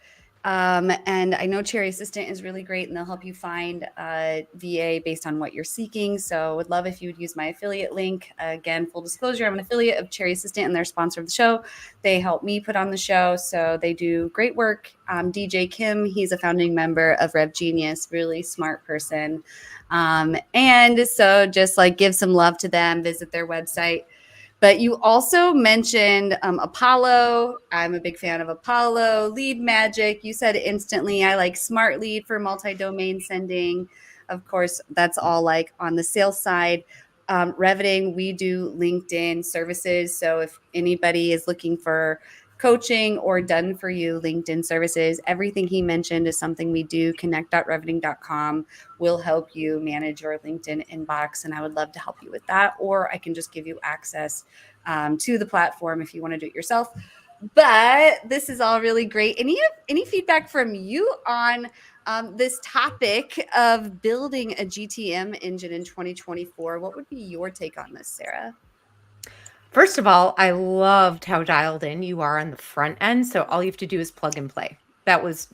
And I know Cherry Assistant is really great, and they'll help you find a VA based on what you're seeking. So would love if you would use my affiliate link. Again, full disclosure, I'm an affiliate of Cherry Assistant, and they're sponsor of the show. They help me put on the show, so they do great work. DJ Kim, he's a founding member of Rev Genius, really smart person. And so just like give some love to them, visit their website. But you also mentioned Apollo. I'm a big fan of Apollo. Lead Magic. You said Instantly. I like Smart Lead for multi-domain sending. Of course, that's all like on the sales side. Reviting, we do LinkedIn services. So if anybody is looking for coaching or done for you LinkedIn services, everything he mentioned is something we do. Connect.reviting.com will help you manage your LinkedIn inbox, and I would love to help you with that, or I can just give you access to the platform if you want to do it yourself. But this is all really great. Any feedback from you on this topic of building a GTM engine in 2024? What would be your take on this, Sarah? First of all, I loved how dialed in you are on the front end. So all you have to do is plug and play. That was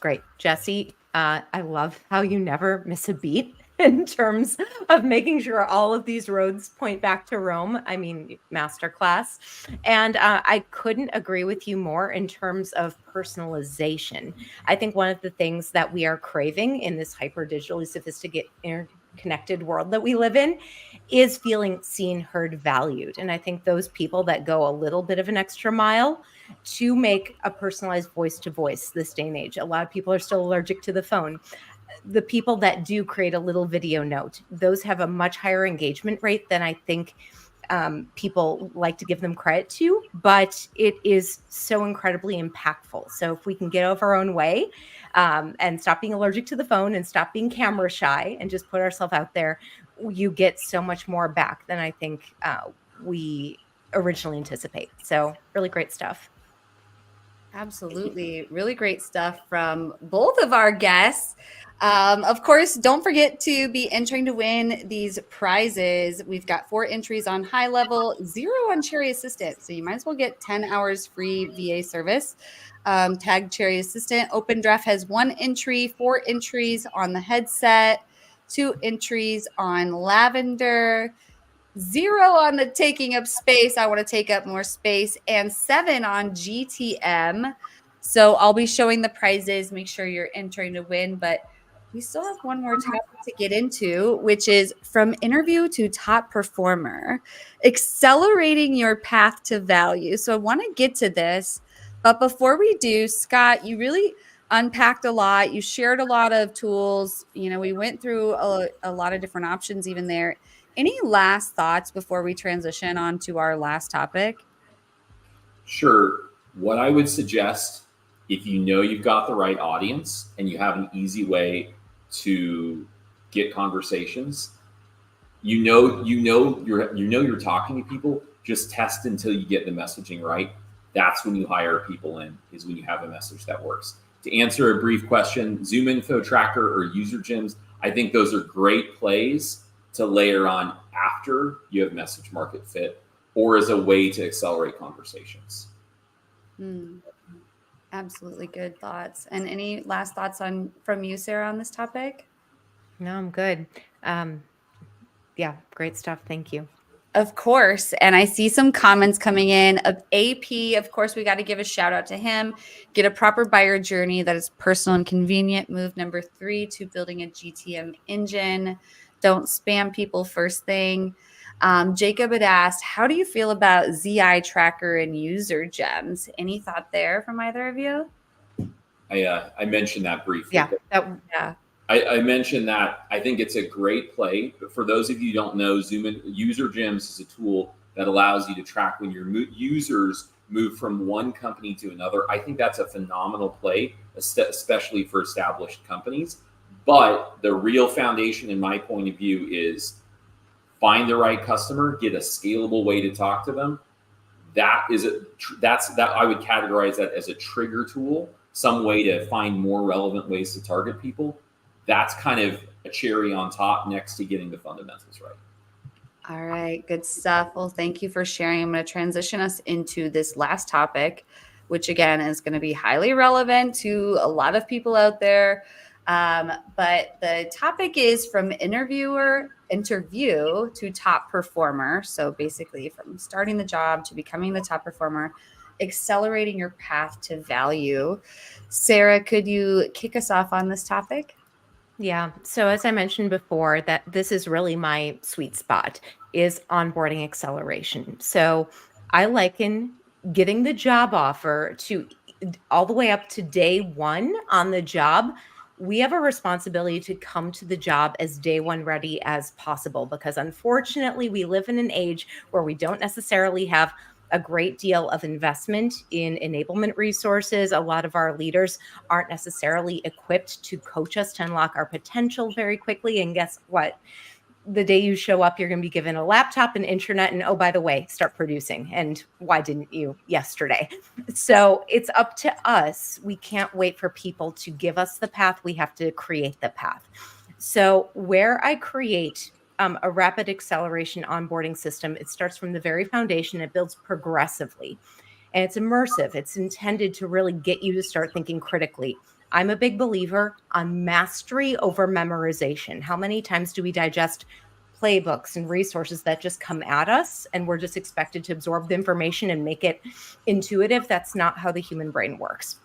great. Jesse, I love how you never miss a beat. in terms of making sure all of these roads point back to Rome. I mean, masterclass. And I couldn't agree with you more in terms of personalization. I think one of the things that we are craving in this hyper digitally sophisticated, interconnected world that we live in is feeling seen, heard, valued. And I think those people that go a little bit of an extra mile to make a personalized voice to voice this day and age. A lot of people are still allergic to the phone. The people that do create a little video note, those have a much higher engagement rate than I think people like to give them credit to, but it is so incredibly impactful. So if we can get over our own way and stop being allergic to the phone and stop being camera shy and just put ourselves out there, you get so much more back than I think we originally anticipate. So really great stuff. Absolutely. Really great stuff from both of our guests. Of course, don't forget to be entering to win these prizes. We've got 4 entries on high level, 0 on Cherry Assistant. So you might as well get 10 hours free VA service. Tag Cherry Assistant. Open Draft has 1 entry, 4 entries on the headset, 2 entries on Lavender, 0 on the taking up space. I want to take up more space, and 7 on GTM. So I'll be showing the prizes. Make sure you're entering to win, but we still have one more topic to get into, which is from interview to top performer, accelerating your path to value. So I want to get to this, but before we do, Scott, you really unpacked a lot. You shared a lot of tools. You know, we went through a lot of different options even there. Any last thoughts before we transition on to our last topic? Sure. What I would suggest, if you know you've got the right audience and you have an easy way to get conversations, you know you're talking to people, just test until you get the messaging right. That's when you hire people in, is when you have a message that works. To answer a brief question, ZoomInfo Tracker or UserGyms, I think those are great plays to layer on after you have message market fit, or as a way to accelerate conversations. Absolutely good thoughts. And any last thoughts from you, Sarah, on this topic? No, I'm good. Yeah, great stuff. Thank you. Of course. And I see some comments coming in of AP. Of course, we got to give a shout out to him. Get a proper buyer journey that is personal and convenient. Move number 3 to building a GTM engine. Don't spam people first thing. Jacob had asked, how do you feel about ZI Tracker and UserGyms? Any thought there from either of you? I mentioned that briefly. Yeah. I mentioned that I think it's a great play. But for those of you who don't know, UserGyms is a tool that allows you to track when your users move from one company to another. I think that's a phenomenal play, especially for established companies. But the real foundation, in my point of view, is find the right customer, get a scalable way to talk to them. That I would categorize that as a trigger tool, some way to find more relevant ways to target people. That's kind of a cherry on top next to getting the fundamentals right. All right, good stuff. Well, thank you for sharing. I'm going to transition us into this last topic, which again is going to be highly relevant to a lot of people out there. But the topic is from interview to top performer. So basically from starting the job to becoming the top performer, accelerating your path to value. Sarah, could you kick us off on this topic? Yeah. So as I mentioned before, that this is really my sweet spot, is onboarding acceleration. So I liken getting the job offer to all the way up to day 1 on the job. We have a responsibility to come to the job as day 1 ready as possible, because unfortunately we live in an age where we don't necessarily have a great deal of investment in enablement resources. A lot of our leaders aren't necessarily equipped to coach us to unlock our potential very quickly. And guess what? The day you show up, you're going to be given a laptop and internet, and oh, by the way, start producing. And why didn't you yesterday? So it's up to us. We can't wait for people to give us the path. We have to create the path. So where I create a rapid acceleration onboarding system, it starts from the very foundation. It builds progressively, and it's immersive. It's intended to really get you to start thinking critically. I'm a big believer on mastery over memorization. How many times do we digest playbooks and resources that just come at us and we're just expected to absorb the information and make it intuitive? That's not how the human brain works.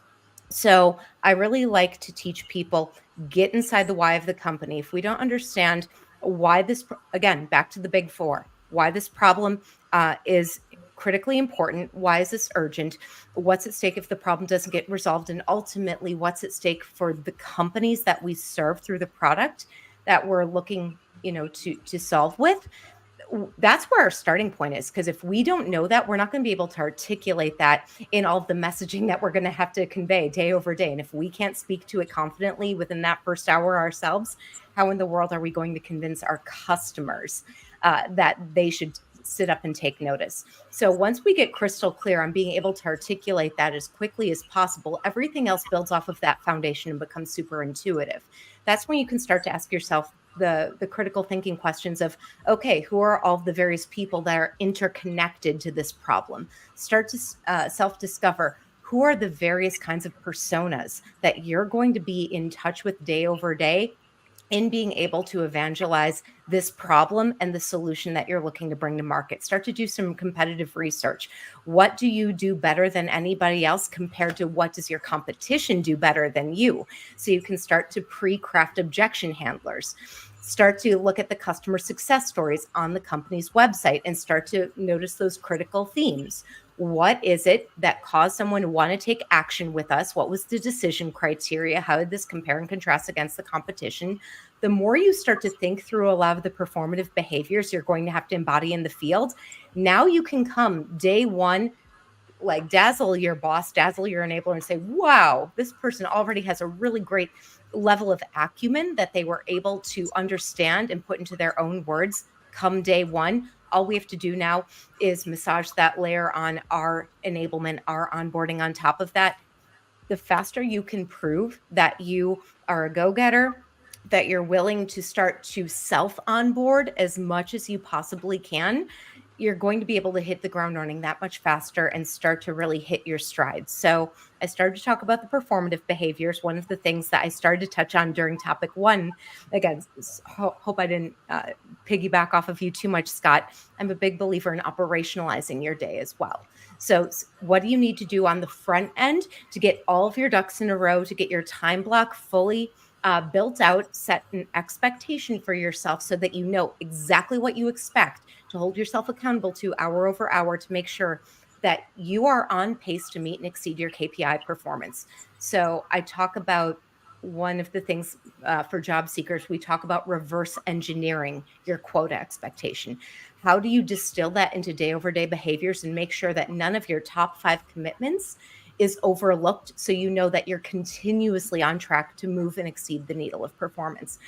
So I really like to teach people, get inside the why of the company. If we don't understand why this, again, back to the big four, why this problem is critically important, why is this urgent, what's at stake if the problem doesn't get resolved, and ultimately what's at stake for the companies that we serve through the product that we're looking, to solve with. That's where our starting point is, because if we don't know that, we're not going to be able to articulate that in all of the messaging that we're going to have to convey day over day. And if we can't speak to it confidently within that first hour ourselves, how in the world are we going to convince our customers that they should sit up and take notice? So once we get crystal clear on being able to articulate that as quickly as possible, everything else builds off of that foundation and becomes super intuitive. That's when you can start to ask yourself the critical thinking questions of, okay, who are all the various people that are interconnected to this problem? Start to self-discover who are the various kinds of personas that you're going to be in touch with day over day in being able to evangelize this problem and the solution that you're looking to bring to market. Start to do some competitive research. What do you do better than anybody else compared to what does your competition do better than you? So you can start to pre-craft objection handlers. Start to look at the customer success stories on the company's website and start to notice those critical themes. What is it that caused someone to want to take action with us? What was the decision criteria? How did this compare and contrast against the competition? The more you start to think through a lot of the performative behaviors you're going to have to embody in the field, now you can come day one, like dazzle your boss, dazzle your enabler, and say, wow, this person already has a really great level of acumen that they were able to understand and put into their own words come day one. All we have to do now is massage that layer on our enablement, our onboarding on top of that. The faster you can prove that you are a go-getter, that you're willing to start to self-onboard as much as you possibly can, you're going to be able to hit the ground running that much faster and start to really hit your stride. So I started to talk about the performative behaviors. One of the things that I started to touch on during topic one, again, hope I didn't piggyback off of you too much, Scott. I'm a big believer in operationalizing your day as well. So what do you need to do on the front end to get all of your ducks in a row, to get your time block fully built out, set an expectation for yourself so that you know exactly what you expect, to hold yourself accountable to hour over hour to make sure that you are on pace to meet and exceed your KPI performance. So I talk about one of the things for job seekers, we talk about reverse engineering your quota expectation. How do you distill that into day over day behaviors and make sure that none of your top 5 commitments is overlooked, so you know that you're continuously on track to move and exceed the needle of performance?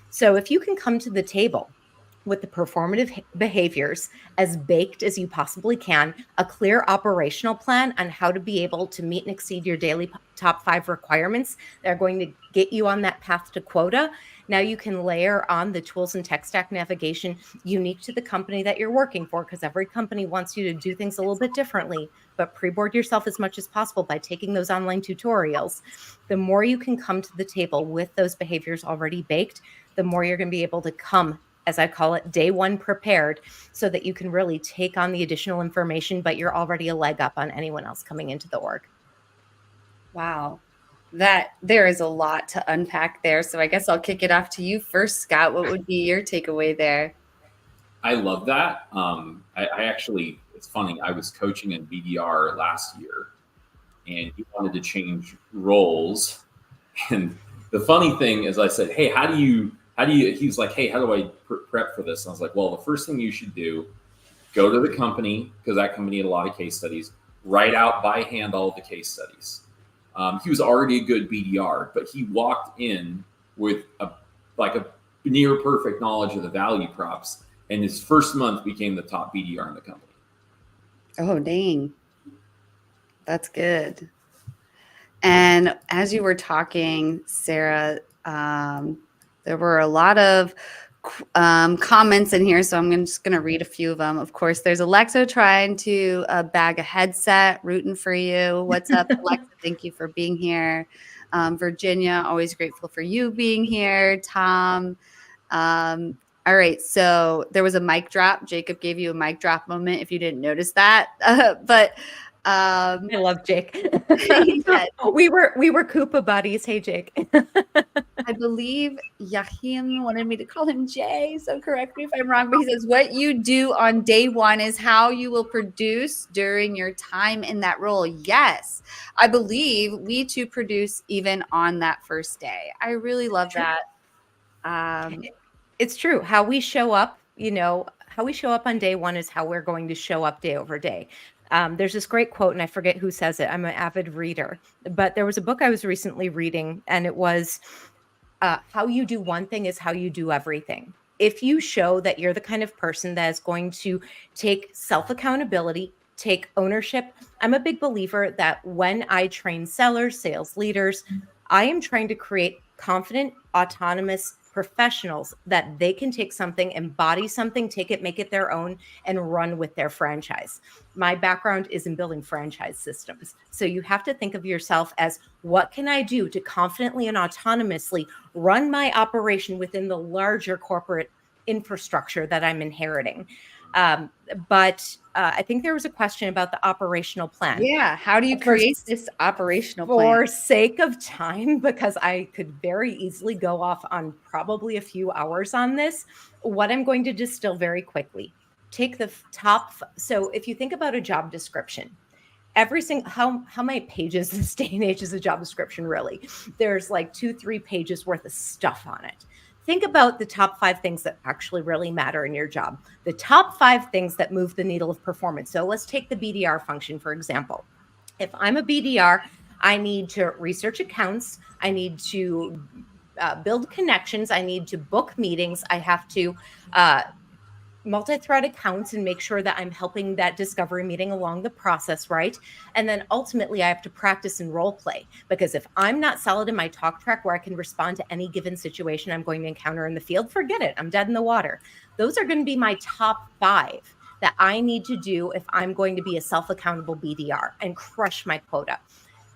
So if you can come to the table with the performative behaviors as baked as you possibly can, a clear operational plan on how to be able to meet and exceed your daily top 5 requirements that are going to get you on that path to quota, now you can layer on the tools and tech stack navigation unique to the company that you're working for, because every company wants you to do things a little bit differently. But pre-board yourself as much as possible by taking those online tutorials. The more you can come to the table with those behaviors already baked, the more you're going to be able to come, as I call it, day one prepared, so that you can really take on the additional information, but you're already a leg up on anyone else coming into the org. Wow. That there is a lot to unpack there. So I guess I'll kick it off to you first, Scott. What would be your takeaway there? I love that. I actually, it's funny, I was coaching in BDR last year and he wanted to change roles. And the funny thing is I said, hey, how do you, he was like, hey, how do I prep for this? And I was like, well, the first thing you should do, go to the company, because that company had a lot of case studies, write out by hand all of the case studies. He was already a good BDR, but he walked in with a near perfect knowledge of the value props. And his first month became the top BDR in the company. Oh, dang. That's good. And as you were talking, Sarah, there were a lot of comments in here, so I'm just going to read a few of them. Of course, there's Alexa trying to bag a headset, rooting for you. What's up, Alexa? Thank you for being here. Virginia, always grateful for you being here. Tom. All right, so there was a mic drop. Jacob gave you a mic drop moment if you didn't notice that. But I love Jake. Yeah. We were Koopa buddies. Hey, Jake. I believe Yahim wanted me to call him Jay, so correct me if I'm wrong. But he says, what you do on day one is how you will produce during your time in that role. Yes, I believe we too produce even on that first day. I really love that. It's true. How we show up, how we show up on day one is how we're going to show up day over day. There's this great quote, and I forget who says it. I'm an avid reader, but there was a book I was recently reading, and it was how you do one thing is how you do everything. If you show that you're the kind of person that is going to take self-accountability, take ownership. I'm a big believer that when I train sellers, sales leaders, I am trying to create confident, autonomous professionals that they can take something, embody something, take it, make it their own, and run with their franchise. My background is in building franchise systems. So you have to think of yourself as, what can I do to confidently and autonomously run my operation within the larger corporate infrastructure that I'm inheriting? But I think there was a question about the operational plan. Yeah. How do you create this operational plan? For sake of time, because I could very easily go off on probably a few hours on this, what I'm going to distill very quickly. Take the top. So if you think about a job description, every single, how many pages this day and age is a job description really? There's like 2-3 pages worth of stuff on it. Think about the top 5 things that actually really matter in your job. The top 5 things that move the needle of performance. So let's take the BDR function, for example. If I'm a BDR, I need to research accounts. I need to build connections. I need to book meetings. I have to multi-thread accounts and make sure that I'm helping that discovery meeting along the process, right? And then ultimately I have to practice and role play, because if I'm not solid in my talk track where I can respond to any given situation I'm going to encounter in the field, forget it. I'm dead in the water. Those are going to be my top 5 that I need to do if I'm going to be a self-accountable BDR and crush my quota.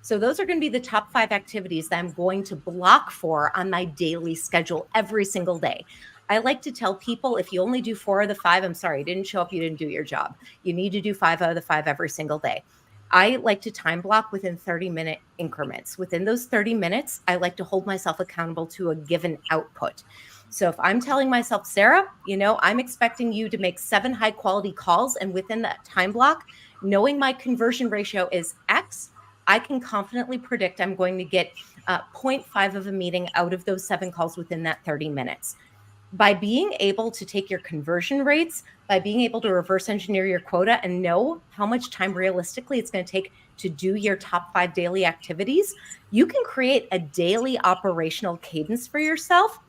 So those are going to be the top 5 activities that I'm going to block for on my daily schedule every single day. I like to tell people, if you only do 4 of the 5, I'm sorry, you didn't show up, you didn't do your job. You need to do 5 out of the 5 every single day. I like to time block within 30-minute increments. Within those 30 minutes, I like to hold myself accountable to a given output. So if I'm telling myself, Sarah, I'm expecting you to make 7 high-quality calls, and within that time block, knowing my conversion ratio is X, I can confidently predict I'm going to get 0.5 of a meeting out of those 7 calls within that 30 minutes. By being able to take your conversion rates, by being able to reverse engineer your quota and know how much time realistically it's going to take to do your top 5 daily activities, you can create a daily operational cadence for yourself.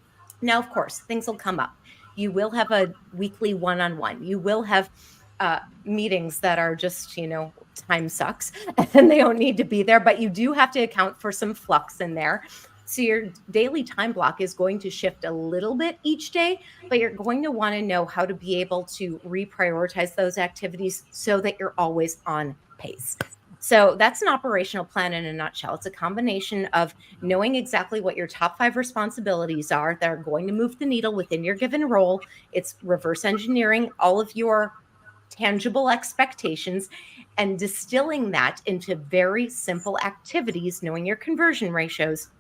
Now, of course, things will come up. You will have a weekly one-on-one. You will have meetings that are just, time sucks and they don't need to be there, but you do have to account for some flux in there. So your daily time block is going to shift a little bit each day, but you're going to want to know how to be able to reprioritize those activities so that you're always on pace. So that's an operational plan in a nutshell. It's a combination of knowing exactly what your top 5 responsibilities are that are going to move the needle within your given role. It's reverse engineering all of your tangible expectations and distilling that into very simple activities, knowing your conversion ratios,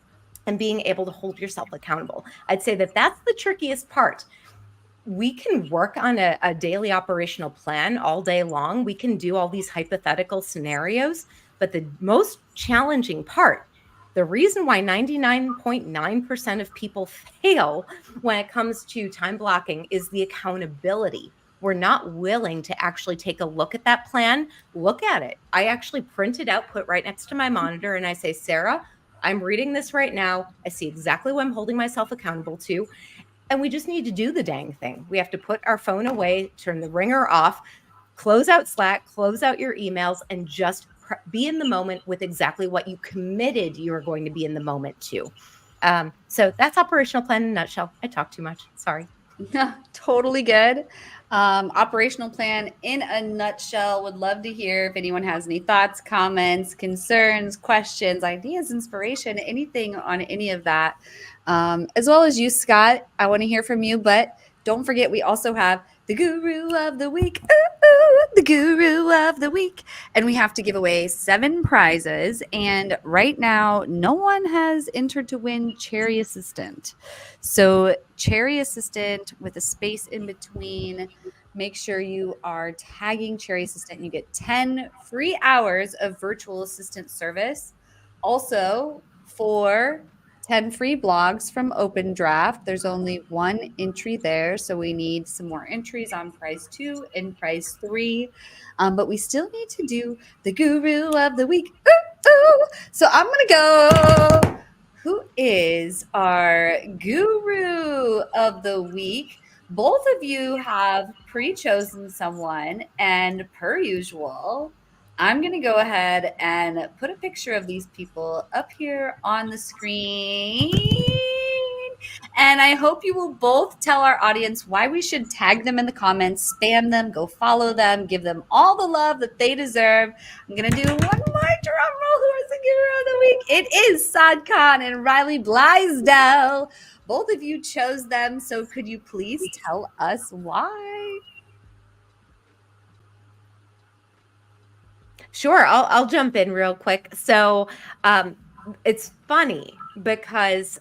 and being able to hold yourself accountable. I'd say that that's the trickiest part. We can work on a daily operational plan all day long. We can do all these hypothetical scenarios, but the most challenging part, the reason why 99.9% of people fail when it comes to time blocking, is the accountability. We're not willing to actually take a look at that plan, look at it. I actually print it out, put right next to my monitor, and I say, Sarah, I'm reading this right now. I see exactly what I'm holding myself accountable to. And we just need to do the dang thing. We have to put our phone away, turn the ringer off, close out Slack, close out your emails, and just be in the moment with exactly what you committed you are going to be in the moment to. So that's operational plan in a nutshell. I talk too much. Sorry. Totally good. Operational plan in a nutshell. Would love to hear if anyone has any thoughts, comments, concerns, questions, ideas, inspiration, anything on any of that. As well as you, Scott. I want to hear from you, but don't forget we also have the Guru of the Week. The Guru of the Week. And we have to give away 7 prizes. And right now, no one has entered to win Cherry Assistant. So, Cherry Assistant with a space in between. Make sure you are tagging Cherry Assistant. You get 10 free hours of virtual assistant service. Also, for 10 free blogs from Open Draft. There's only 1 entry there, so we need some more entries on prize 2 and prize 3. But we still need to do the Guru of the Week. Ooh, ooh. So I'm going to go. Who is our Guru of the Week? Both of you have pre-chosen someone, and per usual, I'm going to go ahead and put a picture of these people up here on the screen. And I hope you will both tell our audience why we should tag them in the comments, spam them, go follow them, give them all the love that they deserve. I'm going to do one more drum roll. Who is the Guru of the Week? It is Saad Khan and Riley Blaisdell. Both of you chose them, so could you please tell us why? Sure, I'll jump in real quick. So it's funny because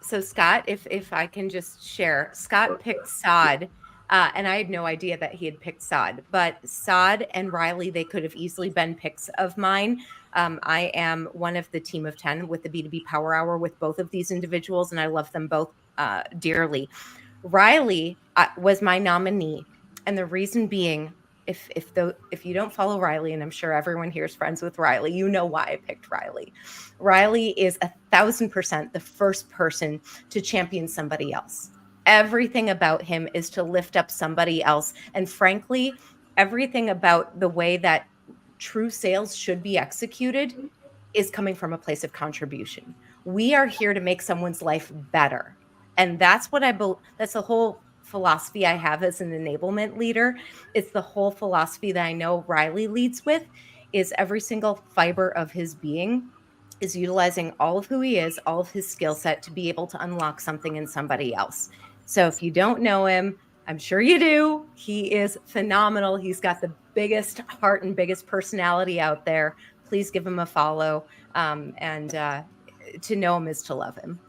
so Scott, if I can just share, Scott picked Saad, and I had no idea that he had picked Saad. But Saad and Riley, they could have easily been picks of mine. I am one of the team of 10 with the B2B Power Hour with both of these individuals, and I love them both dearly. Riley was my nominee, and the reason being, if you don't follow Riley, and I'm sure everyone here is friends with Riley, you know why I picked Riley. Riley is 1,000% the first person to champion somebody else. Everything about him is to lift up somebody else. And frankly, everything about the way that true sales should be executed is coming from a place of contribution. We are here to make someone's life better. And that's what that's the whole philosophy I have as an enablement leader. It's the whole philosophy that I know Riley leads with, is every single fiber of his being is utilizing all of who he is, all of his skill set to be able to unlock something in somebody else. So if you don't know him, I'm sure you do. He is phenomenal. He's got the biggest heart and biggest personality out there. Please give him a follow. And to know him is to love him.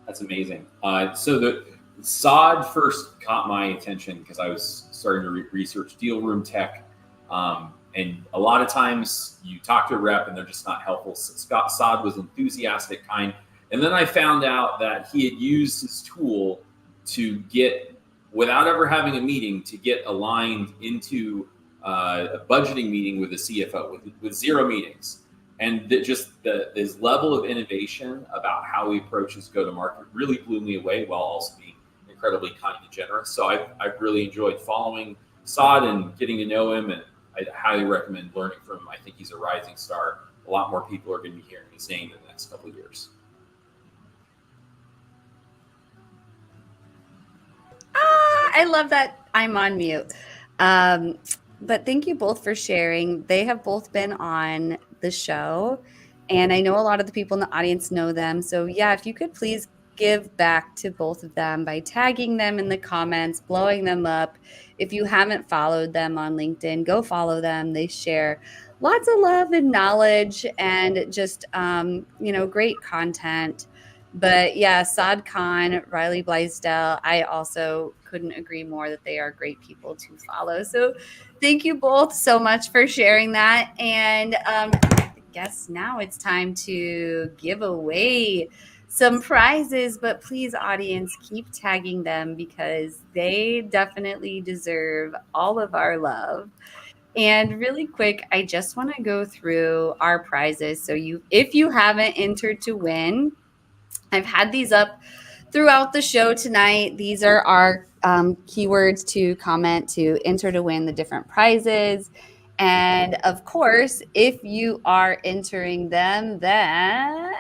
That's amazing. So the Saad first caught my attention because I was starting to research deal room tech. And a lot of times you talk to a rep and they're just not helpful. Saad was enthusiastic, kind. And then I found out that he had used his tool to get, without ever having a meeting, to get aligned into a budgeting meeting with a CFO with 0 meetings. And his level of innovation about how he approaches go-to-market really blew me away, while also being incredibly kind and generous. So I've really enjoyed following Saad and getting to know him, and I highly recommend learning from him. I think he's a rising star. A lot more people are going to be hearing his name in the next couple of years. I love that I'm on mute. But thank you both for sharing. They have both been on the show, and I know a lot of the people in the audience know them. So yeah, if you could please give back to both of them by tagging them in the comments, blowing them up. If you haven't followed them on LinkedIn, go follow them. They share lots of love and knowledge and just, great content. But yeah, Saad Khan, Riley Blaisdell, I also couldn't agree more that they are great people to follow. So thank you both so much for sharing that. And I guess now it's time to give away some prizes, but please, audience, keep tagging them because they definitely deserve all of our love. And really quick, I just want to go through our prizes. So if you haven't entered to win, I've had these up throughout the show tonight. These are our keywords to comment to enter to win the different prizes. And of course, if you are entering them, then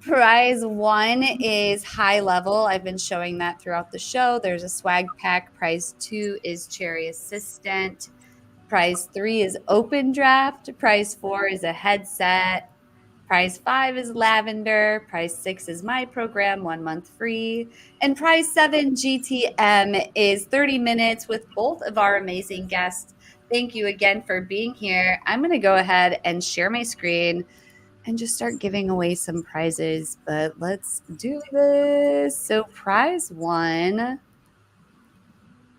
Prize 1 is high level. I've been showing that throughout the show. There's a swag pack. Prize 2 is Cherry Assistant. Prize 3 is Open Draft. Prize 4 is a headset. Prize 5 is Lavender. Prize 6 is my program, 1 month free. And Prize 7 GTM is 30 minutes with both of our amazing guests. Thank you again for being here. I'm going to go ahead and share my screen and just start giving away some prizes, but let's do this. So prize 1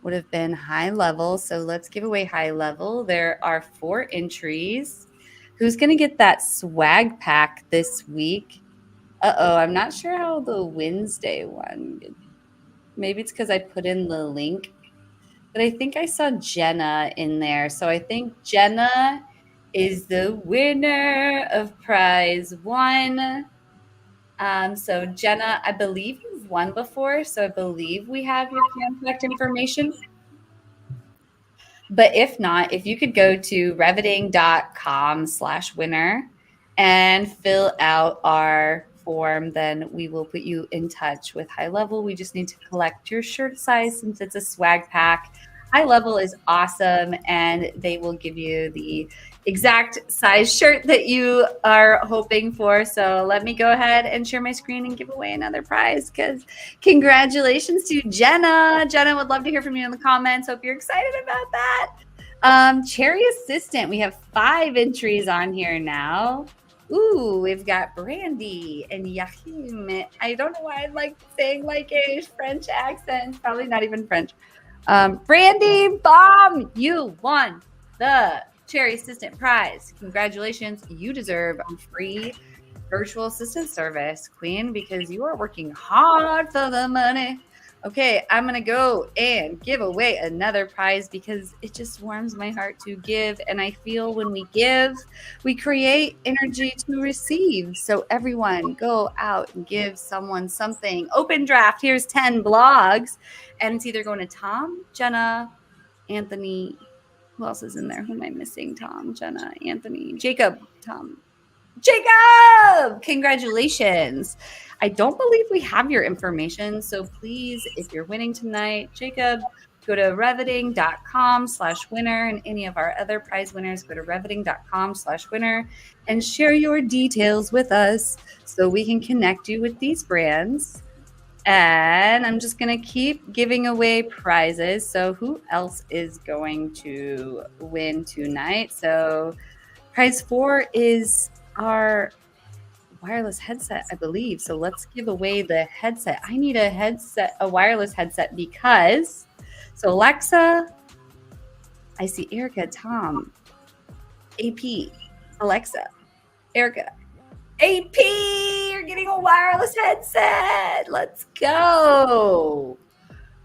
would have been high level. So let's give away high level. There are 4 entries. Who's going to get that swag pack this week? I'm not sure how the Wednesday one. Maybe it's because I put in the link, but I think I saw Jenna in there. So I think Jenna is the winner of prize 1. So Jenna, I believe you've won before, so I believe we have your contact information. But if not, if you could go to reveting.com/winner and fill out our form, then we will put you in touch with High Level. We just need to collect your shirt size since it's a swag pack. High Level is awesome, and they will give you the exact size shirt that you are hoping for. So let me go ahead and share my screen and give away another prize, because congratulations to Jenna. Jenna, would love to hear from you in the comments. Hope you're excited about that. Cherry Assistant, we have 5 entries on here now. Ooh, we've got Brandy and Yahim. I don't know why I like saying like a French accent. Probably not even French. Brandy, bomb, you won the Cherry Assistant prize. Congratulations. You deserve a free virtual assistant service, Queen, because you are working hard for the money. Okay, I'm going to go and give away another prize because it just warms my heart to give. And I feel when we give, we create energy to receive. So everyone go out and give someone something. Open draft. Here's 10 blogs. And it's either going to Tom, Jenna, Anthony. Who else is in there? Who am I missing? Tom, Jenna, Anthony, Jacob, Tom. Jacob! Congratulations. I don't believe we have your information. So please, if you're winning tonight, Jacob, go to reveting.com/winner, and any of our other prize winners, go to reveting.com/winner and share your details with us so we can connect you with these brands. And I'm just going to keep giving away prizes. So who else is going to win tonight? So prize 4 is our wireless headset, I believe. So let's give away the headset. I need a headset, a wireless headset, because so Alexa, I see Erica, Tom, AP, Alexa, Erica, AP, you're getting a wireless headset. Let's go.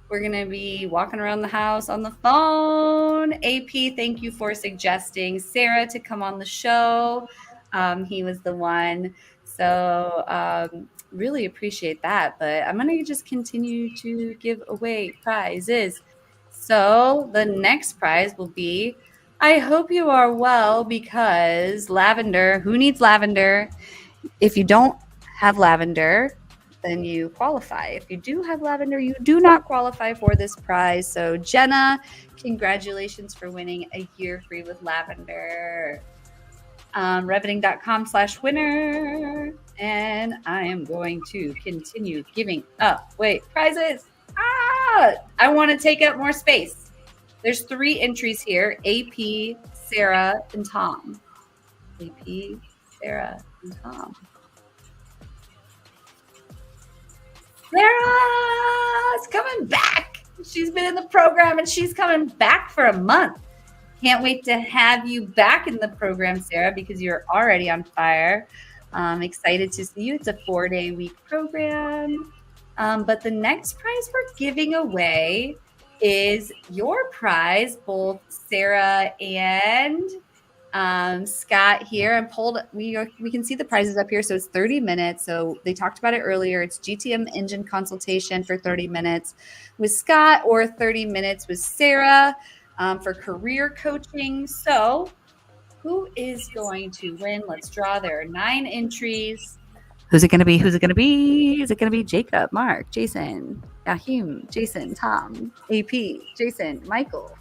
We're going to be walking around the house on the phone. AP, thank you for suggesting Sarah to come on the show. He was the one. So really appreciate that. But I'm going to just continue to give away prizes. So the next prize will be, I hope you are well, because lavender. Who needs lavender? If you don't have lavender, then you qualify. If you do have lavender, you do not qualify for this prize. So Jenna, congratulations for winning a year free with lavender. Reveting.com/winner. And I am going to continue giving up. Wait, prizes. I want to take up more space. There's 3 entries here: AP, Sarah, and Tom. AP, Sarah, and Tom. Sarah's coming back. She's been in the program and she's coming back for a month. Can't wait to have you back in the program, Sarah, because you're already on fire. Excited to see you. It's a 4-day week program. But the next prize we're giving away is your prize, both Sarah and Scott here. And pulled, we can see the prizes up here. So it's 30 minutes. So they talked about it earlier. It's GTM engine consultation for 30 minutes with Scott, or 30 minutes with Sarah for career coaching. So who is going to win? Let's draw. There are 9 entries. Who's it going to be? Who's it going to be? Is it going to be Jacob, Mark, Jason, Yahim, Jason, Tom, AP, Jason, Michael?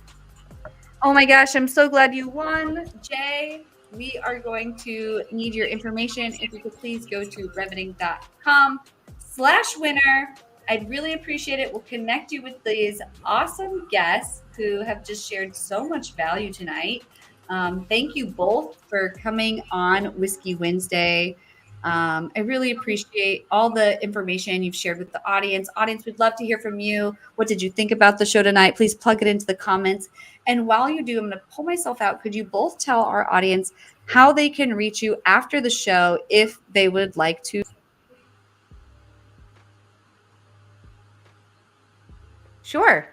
Oh my gosh, I'm so glad you won, Jay. We are going to need your information. If you could please go to reveting.com/winner. I'd really appreciate it. We'll connect you with these awesome guests who have just shared so much value tonight. Thank you both for coming on Whiskey Wednesday. I really appreciate all the information you've shared with the audience. Audience, we'd love to hear from you. What did you think about the show tonight? Please plug it into the comments. And while you do, I'm going to pull myself out. Could you both tell our audience how they can reach you after the show if they would like to? Sure.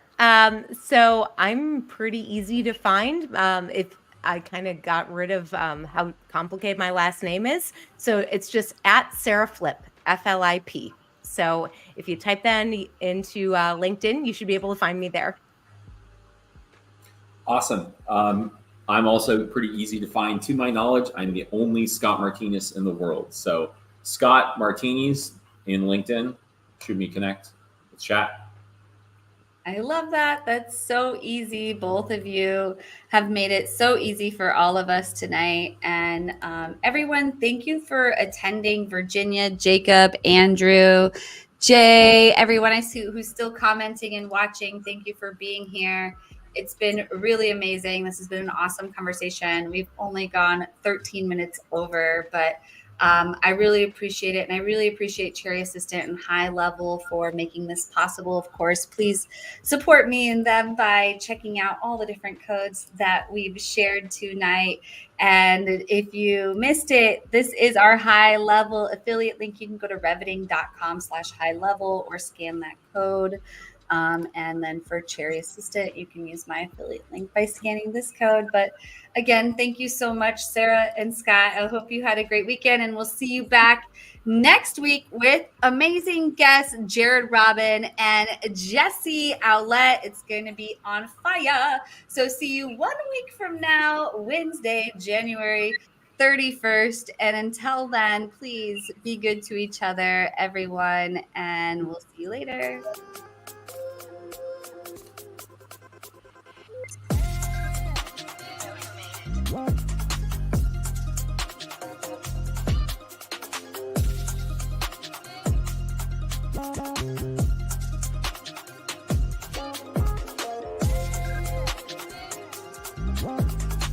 So I'm pretty easy to find. If I kind of got rid of how complicated my last name is. So it's just at Sarah Flip, Flip. So if you type that into LinkedIn, you should be able to find me there. Awesome. I'm also pretty easy to find. To my knowledge, I'm the only Scott Martinez in the world. So Scott Martinez in LinkedIn, shoot me a connect, let's chat. I love that. That's so easy. Both of you have made it so easy for all of us tonight. And everyone, thank you for attending. Virginia, Jacob, Andrew, Jay, everyone I see who's still commenting and watching. Thank you for being here. It's been really amazing. This has been an awesome conversation. We've only gone 13 minutes over, but I really appreciate it. And I really appreciate Cherry Assistant and High Level for making this possible. Of course, please support me and them by checking out all the different codes that we've shared tonight. And if you missed it, this is our High Level affiliate link. You can go to reveting.com/high level or scan that code. And then for Cherry Assistant, you can use my affiliate link by scanning this code. But again, thank you so much, Sarah and Scott. I hope you had a great weekend, and we'll see you back next week with amazing guests, Jared Robin and Jesse Owlett. It's going to be on fire. So see you 1 week from now, Wednesday, January 31st. And until then, please be good to each other, everyone, and we'll see you later. What?